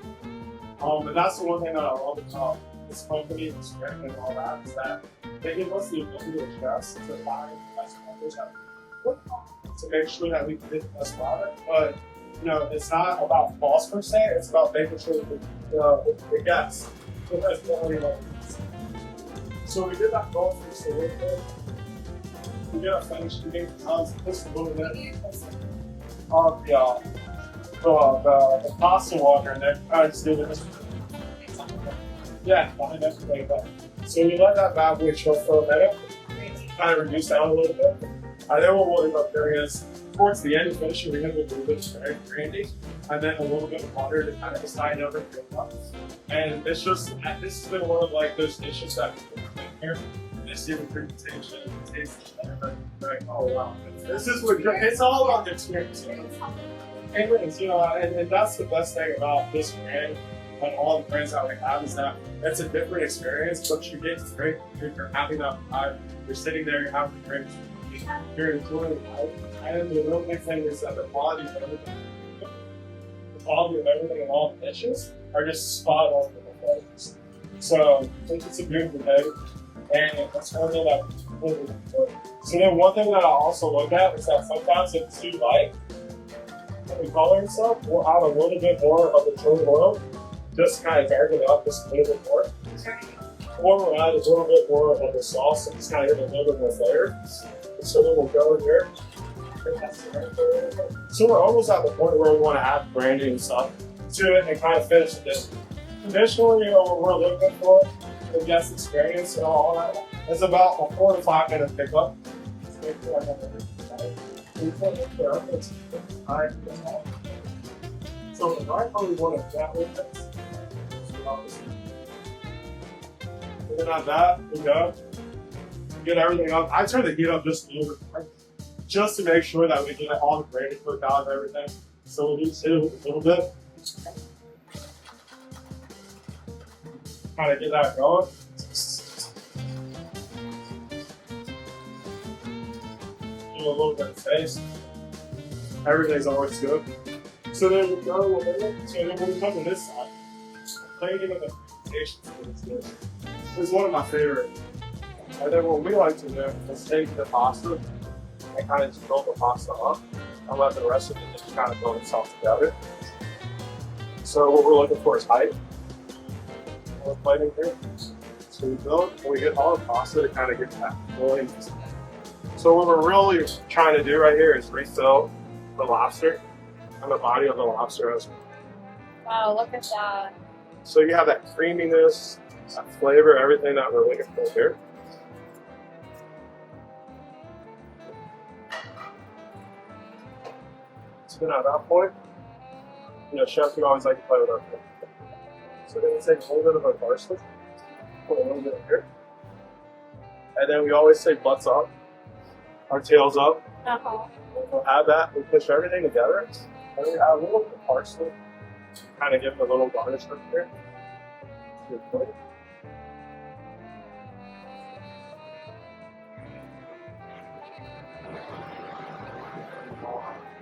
And that's the one thing that I love about this company, this brand, and all that, is that they give us the ability to adjust to find the best vendors to make sure that we can get the best product. But it's not about cost per se, it's about making sure that the guests get the best quality. So we did that going through a little bit. We did a finished eating just a little bit of the pasta water, and then I just did it. Yeah, behind everything. So we let that bad boy chill for a minute, kind of reduce down a little bit. And then what we'll end up doing is, towards the end, finishing, we're going to do a little bit of brandy, and then a little bit of water to kind of just tie it over and fill up. And this has been one of those dishes that we put in here. Just see the presentation, taste, and oh wow. This is what it's all about the experience. And that's the best thing about this brand and all the brands that we have is that it's a different experience, but you get to drink, you're having that vibe, you're sitting there, you're having a drink, you're enjoying life. And the real big thing is that the quality of everything and all the dishes are just spot on for the flavors. So it's a beautiful day, and that's one thing that we really enjoy. So then one thing that I also look at is that sometimes if it's too light, the color and stuff, we'll add a little bit more of the chili oil, just to kind of darken it up just a little bit more. Or we'll add a little bit more of the sauce and just kind of get a little bit more flavor. So then we'll go in here. So we're almost at the point where we want to add brandy and stuff to it and kind of finish the dish. Traditionally, what we're looking for, the guest experience and all that, is about a 4 to 5 minute pickup. So I probably want to that with this. And then on that, we go. Get everything up. I turn the heat up just a little bit more, just to make sure that we get all the brandy cooked out and everything. So we'll just hit it a little bit. Kind of get that going. them a little bit of taste. Everything's always good. So then we go with it. So then when we come to this side, cleaning of the aspirations for this dish is one of my favorite. And then what we like to do is take the pasta and kind of just build the pasta up and let the rest of it just kind of build itself together. So what we're looking for is height. We're plating here. So we build and we get all the pasta to kind of get that rolling. So what we're really trying to do right here is refill the lobster and the body of the lobster as well.
Wow, look at that.
So you have that creaminess, that flavor, everything that we're looking for here. So then at that point, you know, chefs, we always like to play with our food. So then we take a little bit of our parsley, put a little bit of here. And then we always say butts up, our tails up.
Uh-huh.
We'll have that, we push everything together. And we add a little bit of parsley, kind of give it a little garnish up here. Good plate.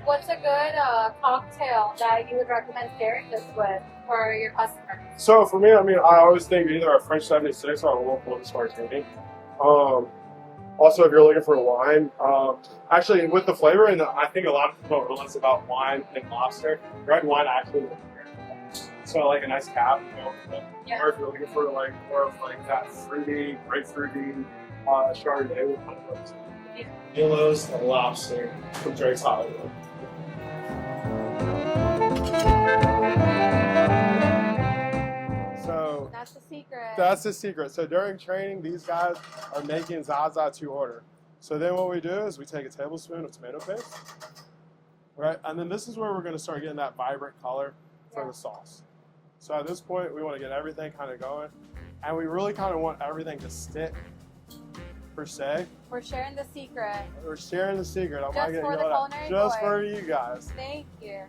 What's a good cocktail that you would recommend pairing this with for your customers?
So for me, I mean, I always think either a French 76 or a local martini. Also, if you're looking for wine, actually with the flavor, and I think a lot of people don't realize about wine and lobster, red wine actually looks great. So like a nice cap, you know,
Yeah.
or if you're looking for like more of like that fruity, grapefruity Chardonnay with kind of those yellows, the lobster from Drake's Hollywood. So
That's the secret.
that's the secret. So during training, these guys are making zaza to order. So then what we do is we take a tablespoon of tomato paste, right? And then this is where we're going to start getting that vibrant color for the sauce. So at this point, we want to get everything kind of going. And we really kind of want everything to stick, per se.
We're sharing the secret.
We're sharing the secret. I'm
Just
not getting
for the
yelled at.
Culinary
Just
Boy.
for you guys.
Thank you.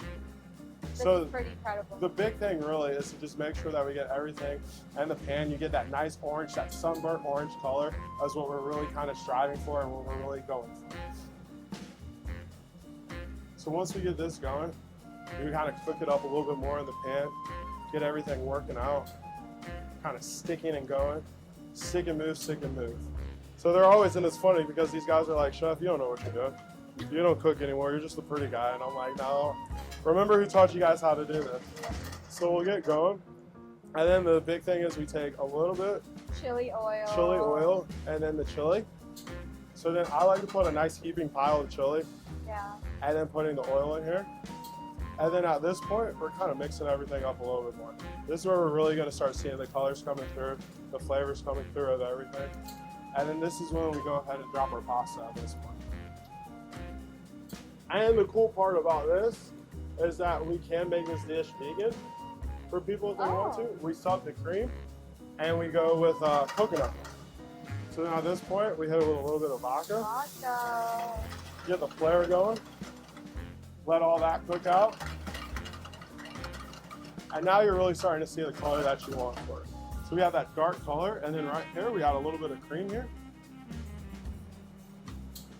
This
So
is pretty incredible.
the big thing really is to just make sure that we get everything in the pan. You get that nice orange, that sunburnt orange color. That's what we're really kind of striving for and what we're really going for. So once we get this going, we kind of cook it up a little bit more in the pan, get everything working out, kind of sticking and going, stick and move, stick and move. So they're always, and it's funny because these guys are like, Chef, you don't know what you're doing. You don't cook anymore, you're just a pretty guy. And I'm like, no, remember who taught you guys how to do this. So we'll get going. And then the big thing is we take a little bit
Chili
oil, and then the chili. So then I like to put a nice heaping pile of chili,
Yeah.
and then putting the oil in here. And then at this point, we're kind of mixing everything up a little bit more. This is where we're really going to start seeing the colors coming through, the flavors coming through of everything. And then this is when we go ahead and drop our pasta at this point. And the cool part about this is that we can make this dish vegan for people if they want to. We sub the cream and we go with coconut. So now at this point, we hit it with a little bit of vodka.
Vodka.
Get the flair going. Let all that cook out. And now you're really starting to see the color that you want for it. So we have that dark color, and then right here, we add a little bit of cream here.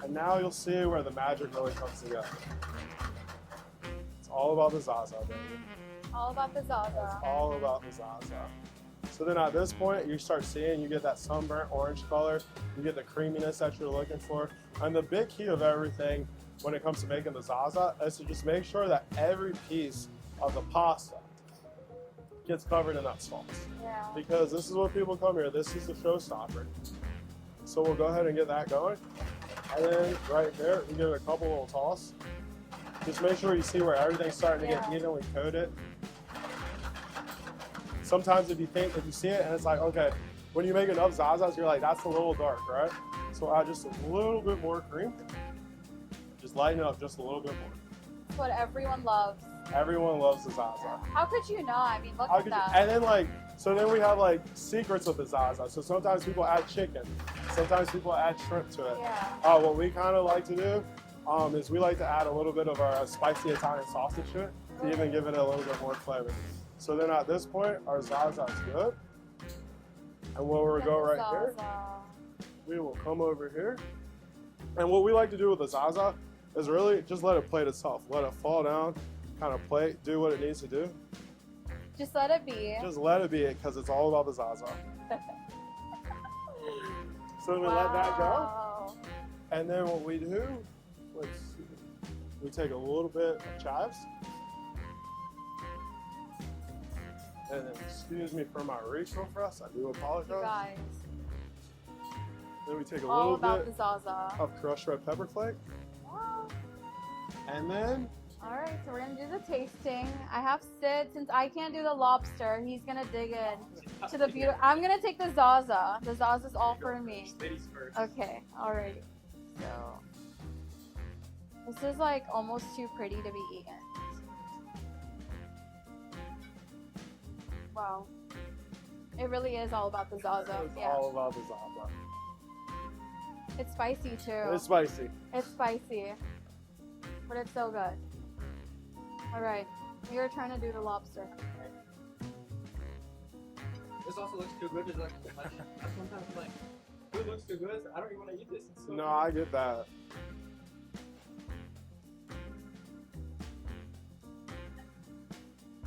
And now you'll see where the magic really comes together. It's all about the zaza, baby.
All about the zaza.
It's all about the zaza. So then at this point, you start seeing, you get that sunburnt orange color, you get the creaminess that you're looking for. And the big key of everything when it comes to making the zaza is to just make sure that every piece of the pasta gets covered in that sauce.
Yeah.
Because this is what people come here, this is the showstopper. So we'll go ahead and get that going. And then right there, we give it a couple little toss. Just make sure you see where everything's starting to get evenly coated. Sometimes if you see it and it's like, okay, when you make enough zazas, you're like, that's a little dark, right? So add just a little bit more cream. Just lighten it up just a little bit more.
It's what everyone loves.
Everyone loves the zaza.
How could you not? I mean, look
How
at
could
that.
you, and then so then we have secrets of the zaza. So sometimes people add chicken. Sometimes people add shrimp to it.
Yeah.
What we kind of like to do is we like to add a little bit of our spicy Italian sausage to it to even give it a little bit more flavor. So then at this point, our zaza is good. And where we'll go right here, we will come over here And what we like to do with the zaza is really just let it plate itself. Let it fall down, kind of plate, do what it needs to do.
Just let it be.
Just let it be, because it's all about the zaza. So we let that go. And then what we do, let's see, we take a little bit of chives. And then, excuse me for my reach real fast, I do apologize.
You guys.
Then we take a
All
little
about
bit
the zaza.
of crushed red pepper flake.
Wow.
And then,
All right, so we're gonna do the tasting. I have Sid, since I can't do the lobster, he's gonna dig in to the beautiful. I'm gonna take the zaza. The zaza's all for me.
Ladies first.
Okay, all right. So this is like almost too pretty to be eaten. Wow. It really is all about the zaza.
it's
Yeah.
all about the zaza.
It's spicy too.
It's spicy.
It's spicy. But it's so good. Alright. You're trying to do the lobster.
This also looks too good. It's like sometimes I'm like, it looks too good. I don't even want to eat this. It's so
No,
good.
I get that.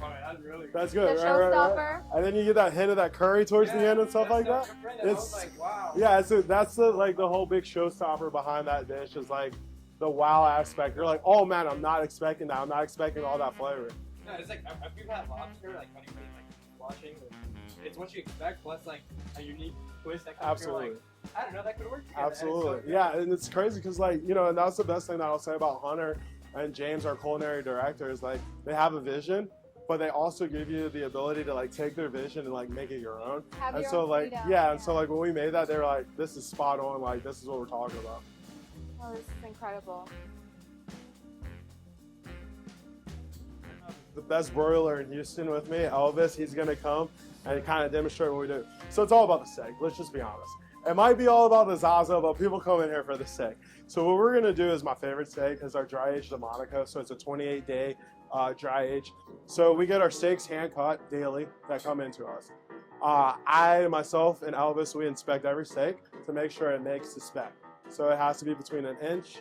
Alright, that's really good.
That's
The
good. Right.
showstopper.
And then you get that hint of that curry towards the end and stuff like that.
I
It's
was like, wow.
yeah. So that's the the whole big showstopper behind that dish is like the wow aspect. You're like, oh man, I'm not expecting that. I'm not expecting all that flavor.
No, it's like if you've had lobster, like when you're watching, it's what you expect plus like a unique twist that comes.
Absolutely.
Like, I don't know, that could work together.
Absolutely. Yeah, and it's crazy because and that's the best thing that I'll say about Hunter and James, our culinary director, is like they have a vision, but they also give you the ability to like take their vision and like make it your own.
Have
And
your
so
own
like
freedom.
yeah, and so like when we made that, they were like, this is spot on. Like this is what we're talking about.
Oh, this is incredible.
The best broiler in Houston with me, Elvis. He's gonna come and kind of demonstrate what we do. So it's all about the steak. Let's just be honest. It might be all about the zaza, but people come in here for the steak. So what we're gonna do is my favorite steak is our dry aged Delmonico. So it's a 28-day dry age. So we get our steaks hand cut daily that come into us. I myself and Elvis, we inspect every steak to make sure it makes the spec. So it has to be between 1.5 inches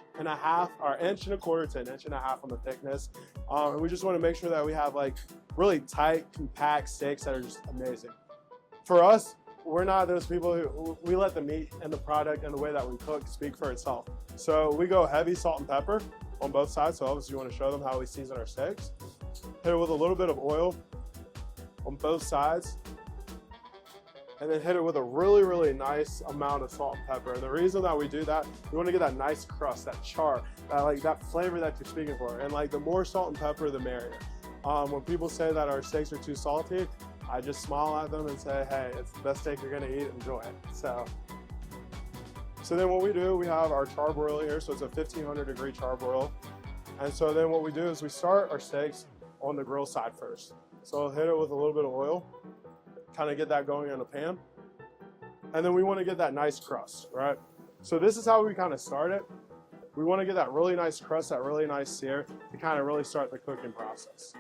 or 1.25 inches to 1.5 inches on the thickness. And we just want to make sure that we have like really tight, compact steaks that are just amazing. For us, we're not those people who, we let the meat and the product and the way that we cook speak for itself. So we go heavy salt and pepper on both sides. So obviously you want to show them how we season our steaks. Hit it with a little bit of oil on both sides. And then hit it with a really, really nice amount of salt and pepper. And the reason that we do that, we want to get that nice crust, that char, that flavor that you're speaking for. And like the more salt and pepper, the merrier. When people say that our steaks are too salty, I just smile at them and say, hey, it's the best steak you're gonna eat, enjoy it. So then what we do, we have our charbroil here. So it's a 1500 degree charbroil. And so then what we do is we start our steaks on the grill side first. So I'll hit it with a little bit of oil, kind of get that going in a pan. And then we want to get that nice crust, right? So this is how we kind of start it. We want to get that really nice crust, that really nice sear to kind of really start the cooking process.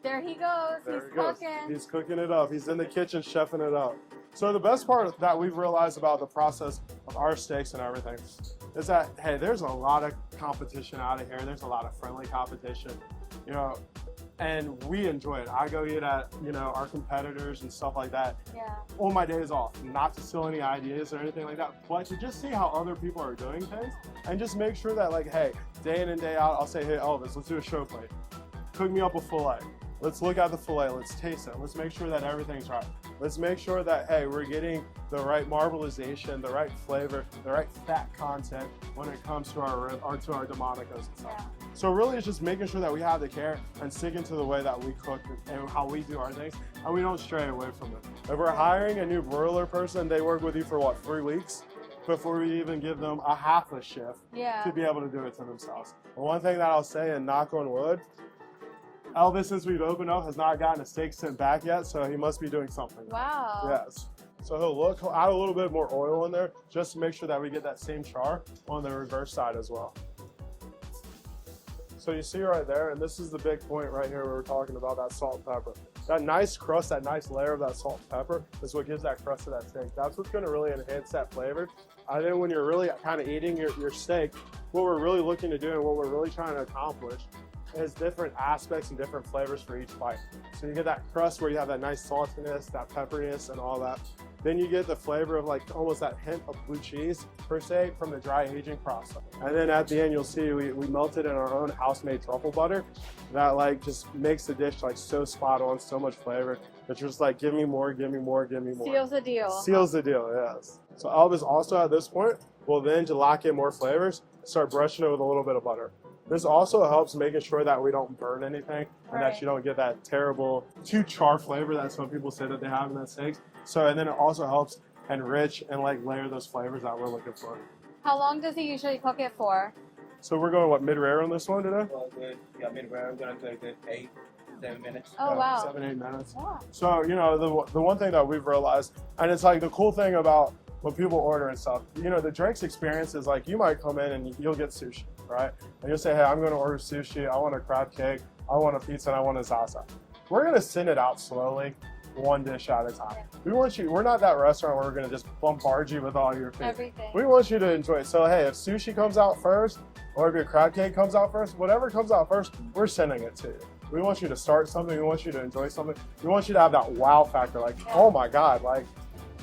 There he goes.
There
He's
he goes.
cooking.
He's cooking it up. He's in the kitchen chefing it up. So the best part that we've realized about the process of our steaks and everything is that, hey, there's a lot of competition out of here. There's a lot of friendly competition, and we enjoy it. I go eat at, our competitors and stuff like that
Yeah.
on my days off, not to steal any ideas or anything like that, but to just see how other people are doing things and just make sure that, like, hey, day in and day out, I'll say, hey, Elvis, let's do a show plate. Cook me up a fillet. Let's look at the fillet. Let's taste it. Let's make sure that everything's right. Let's make sure that, hey, we're getting the right marbleization, the right flavor, the right fat content when it comes to our rib or to our Delmonicos and stuff.
Yeah.
So really it's just making sure that we have the care and sticking to the way that we cook and how we do our things, and we don't stray away from it. If we're hiring a new broiler person, they work with you for 3 weeks before we even give them a half a shift
Yeah.
to be able to do it to themselves. But one thing that I'll say, and knock on wood, Elvis, since we've opened up, has not gotten a steak sent back yet, so he must be doing something.
Wow.
Yes. So he'll add a little bit more oil in there just to make sure that we get that same char on the reverse side as well. So you see right there, and this is the big point right here where we're talking about that salt and pepper. That nice crust, that nice layer of that salt and pepper is what gives that crust to that steak. That's what's gonna really enhance that flavor. And then when you're really kind of eating your steak, what we're really looking to do and what we're really trying to accomplish is different aspects and different flavors for each bite. So you get that crust where you have that nice saltiness, that pepperiness and all that. Then you get the flavor of like almost that hint of blue cheese per se from the dry aging process. And then at the end you'll see we melted in our own house-made truffle butter that like just makes the dish like so spot on, so much flavor. It's just like give me more, give me more, give me more.
Seals the deal.
Seals the deal, yes. So Elvis also at this point will then, to lock in more flavors, start brushing it with a little bit of butter. This also helps making sure that we don't burn anything and that you don't get that terrible too char flavor that some people say that they have in that steak. So, and then it also helps enrich and like layer those flavors that we're looking for.
How long does he usually cook it for?
So we're going, what, mid-rare on this one today?
Well, good. Yeah, mid-rare. I'm gonna take it 8-7 minutes.
Oh, wow.
7-8 minutes.
Wow.
So, you know, the one thing that we've realized, and it's like the cool thing about when people order and stuff, you know, the Drake's experience is like you might come in and you'll get sushi, right? And you'll say, hey, I'm going to order sushi. I want a crab cake. I want a pizza, and I want a zaza. We're going to send it out slowly, one dish at a time. We want you, we're not that restaurant where we're going to just bombard you with all your food.
Everything.
We want you to enjoy it. So, hey, if sushi comes out first, or if your crab cake comes out first, whatever comes out first, we're sending it to you. We want you to start something. We want you to enjoy something. We want you to have that wow factor. Like, oh my God, like,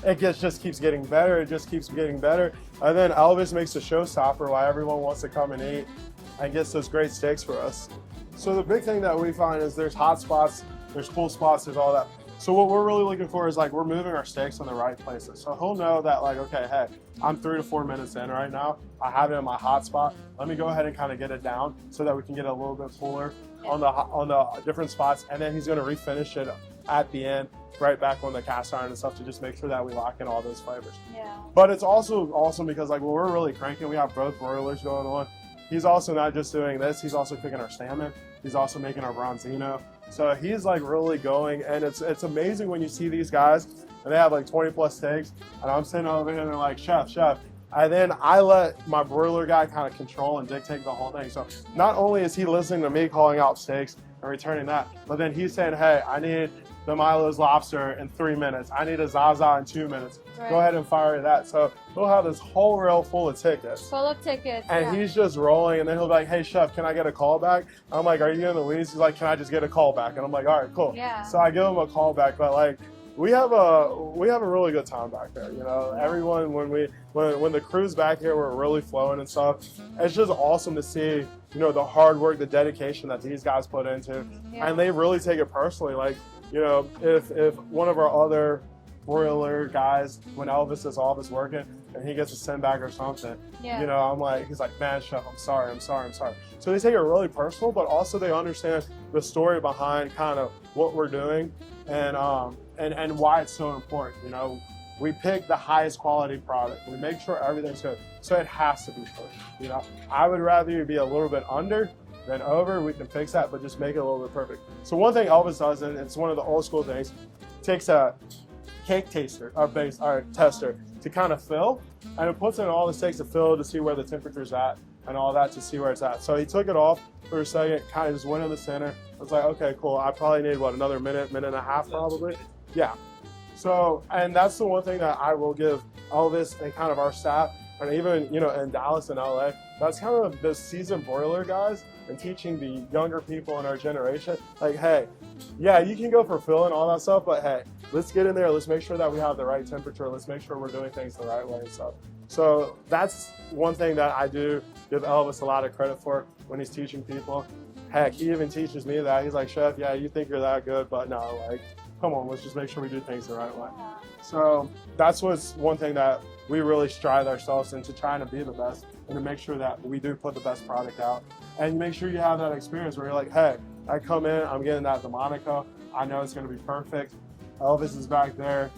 it just keeps getting better. It just keeps getting better. And then Elvis makes a showstopper why everyone wants to come and eat and gets those great steaks for us. So the big thing that we find is there's hot spots, there's cool spots, there's all that. So what we're really looking for is like we're moving our steaks in the right places. So he'll know that like, okay, hey, I'm 3 to 4 minutes in right now. I have it in my hot spot. Let me go ahead and kind of get it down so that we can get a little bit fuller on the different spots. And then he's going to refinish it at the end, right back on the cast iron and stuff to just make sure that we lock in all those flavors.
Yeah.
But it's also awesome because like when we're really cranking, we have both broilers going on. He's also not just doing this, he's also cooking our salmon. He's also making our bronzino. So he's like really going, and it's amazing when you see these guys and they have like 20 plus steaks and I'm sitting over here and they're like, chef. And then I let my broiler guy kind of control and dictate the whole thing. So not only is he listening to me calling out steaks and returning that, but then he's saying, hey, I need the Milo's lobster in 3 minutes. I need a Zaza in 2 minutes.
Right.
Go ahead and fire that. So he'll have this whole reel full of tickets.
Full of tickets.
And he's just rolling, and then he'll be like, hey, chef, can I get a call back? I'm like, are you in the weeds? He's like, can I just get a call back? And I'm like, all right, cool.
Yeah.
So I give him a call back, but like, we have a really good time back there. You know, everyone, when the crew's back here, we're really flowing and stuff. It's just awesome to see, you know, the hard work, the dedication that these guys put into.
Yeah.
And they really take it personally. Like, you know, if one of our other broiler guys, when Elvis is off, is working and he gets a send back or something, you know, I'm like, he's like, man, chef, I'm sorry. So they take it really personal, but also they understand the story behind kind of what we're doing and why it's so important. You know, we pick the highest quality product. We make sure everything's good. So it has to be pushed. You know, I would rather you be a little bit under than over. We can fix that, but just make it a little bit perfect. So one thing Elvis does, and it's one of the old school things, takes a cake taster, tester to kind of fill, and it puts in all the steaks to fill to see where the temperature's at and all that to see where it's at. So he took it off for a second, kind of just went in the center. I was like, okay, cool. I probably need another minute and a half probably. Yeah. So, and that's the one thing that I will give Elvis and kind of our staff, and even, you know, in Dallas and LA, that's kind of the seasoned broiler guys and teaching the younger people in our generation, like, hey, yeah, you can go for fill and all that stuff, but hey, let's get in there. Let's make sure that we have the right temperature. Let's make sure we're doing things the right way and stuff. So that's one thing that I do give Elvis a lot of credit for when he's teaching people. Heck, he even teaches me that. He's like, chef, yeah, you think you're that good, but no, like, come on, let's just make sure we do things the right way. So that's what's one thing that we really strive ourselves into, trying to be the best and to make sure that we do put the best product out. And make sure you have that experience where you're like, hey, I come in, I'm getting that Delmonico. I know it's going to be perfect. Elvis is back there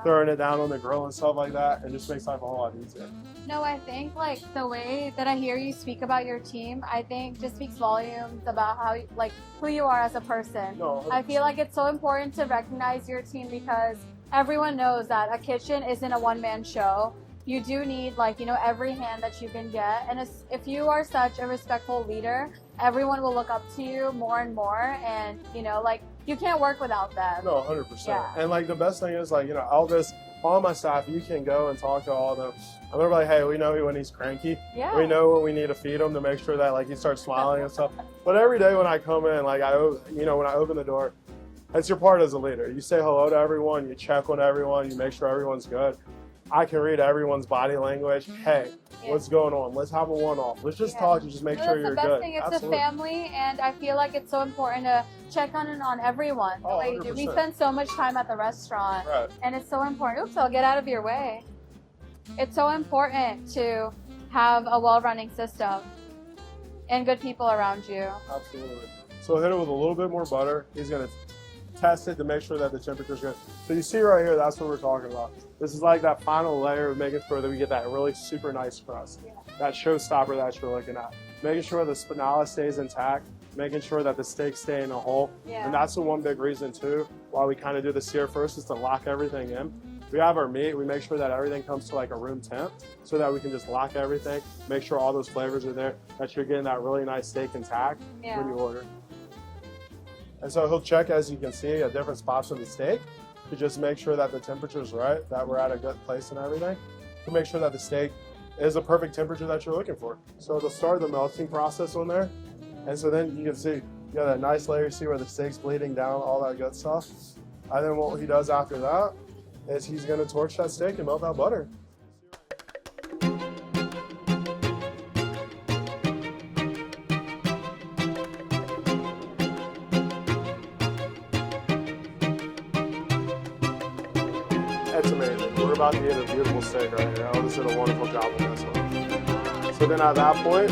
throwing it down on the grill and stuff like that. It just makes life a whole lot easier.
No, I think like the way that I hear you speak about your team, I think just speaks volumes about how like who you are as a person.
No,
I feel like it's so important to recognize your team because everyone knows that a kitchen isn't a one-man show. You do need like, you know, every hand that you can get. And if you are such a respectful leader, everyone will look up to you more and more. And, you know, like you can't work without them.
No, 100%.
Yeah.
And like the best thing is like, you know, all my staff, you can go and talk to all of them. I'm gonna be like, hey, we know when he's cranky.
Yeah.
We know when we need to feed him to make sure that like he starts smiling and stuff. But every day when I come in, like when I open the door, it's your part as a leader. You say hello to everyone, you check on everyone, you make sure everyone's good. I can read everyone's body language. Hey, what's going on? Let's have a one-off. Let's just talk and just make sure you're good.
That's the best thing. It's
Absolutely.
a family, and I feel like it's so important to check on everyone. The way you do. We
100%.
spend so much time at the restaurant,
Right.
and it's so important. Oops, I'll get out of your way. It's so important to have a well-running system and good people around you.
Absolutely. So hit it with a little bit more butter. He's gonna test it to make sure that the temperature's good. So you see right here, that's what we're talking about. This is like that final layer of making sure that we get that really super nice crust.
Yeah.
That showstopper that you're looking at. Making sure the spinella stays intact, making sure that the steaks stay in a hole.
Yeah.
And that's the one big reason too, why we kind of do the sear first, is to lock everything in. We have our meat, we make sure that everything comes to like a room temp so that we can just lock everything, make sure all those flavors are there, that you're getting that really nice steak intact when you order. And so he'll check, as you can see, at different spots of the steak to just make sure that the temperature is right, that we're at a good place and everything, to make sure that the steak is the perfect temperature that you're looking for. So it'll start the melting process on there. And so then you can see, you got that nice layer, you see where the steak's bleeding down, all that good stuff. And then what he does after that is he's gonna torch that steak and melt that butter. It's amazing. We're about to get a beautiful steak right here. Elvis did a wonderful job on this one. So then at that point,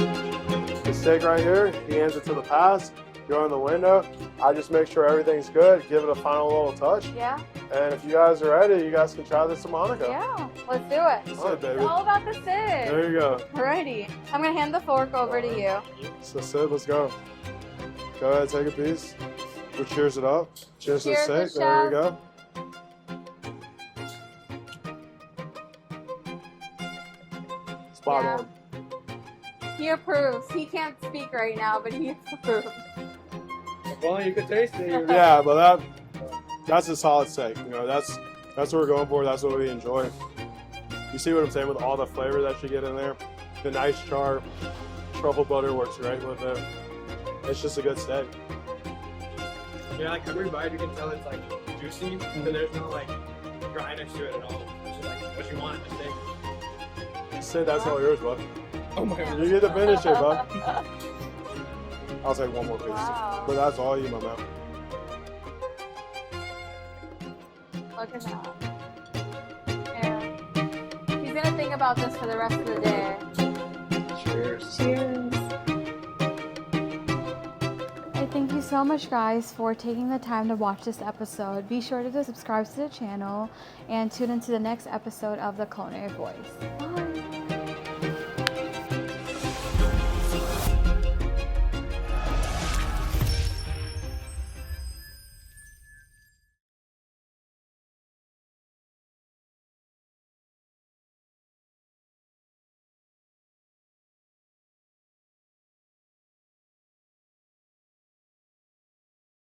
the steak right here, he hands it to the pass, go in the window. I just make sure everything's good, give it a final little touch.
Yeah.
And if you guys are ready, you guys can try this in Monaco.
Yeah. Let's do it.
That's it, baby.
It's all about the Sid.
There you go.
Alrighty. I'm gonna hand the fork over to you.
So Sid, let's go. Go ahead, take a piece. We'll cheers it up. Cheers to the
Cheers,
steak. There we
chef.
go. Spot
Yeah.
on.
He approves. He can't speak right now, but he approves.
Well, you could taste it.
Yeah, but that's a solid steak. You know, that's what we're going for. That's what we enjoy. You see what I'm saying with all the flavor that you get in there? The nice char, truffle butter works right with it. It's just a good steak.
Yeah, like every bite you can tell it's like juicy, but there's no like dryness to it at all. It's just like what you want in the steak.
Sid, that's all yours, bud.
Oh my god.
You get to finish it, bud. I'll take one more piece.
Wow.
But that's all you, my man.
Look at that. Yeah. He's gonna think about this for the rest of the day.
Cheers.
Cheers. Thank you so much, guys, for taking the time to watch this episode. Be sure to subscribe to the channel and tune into the next episode of The Culinary Voice. Bye.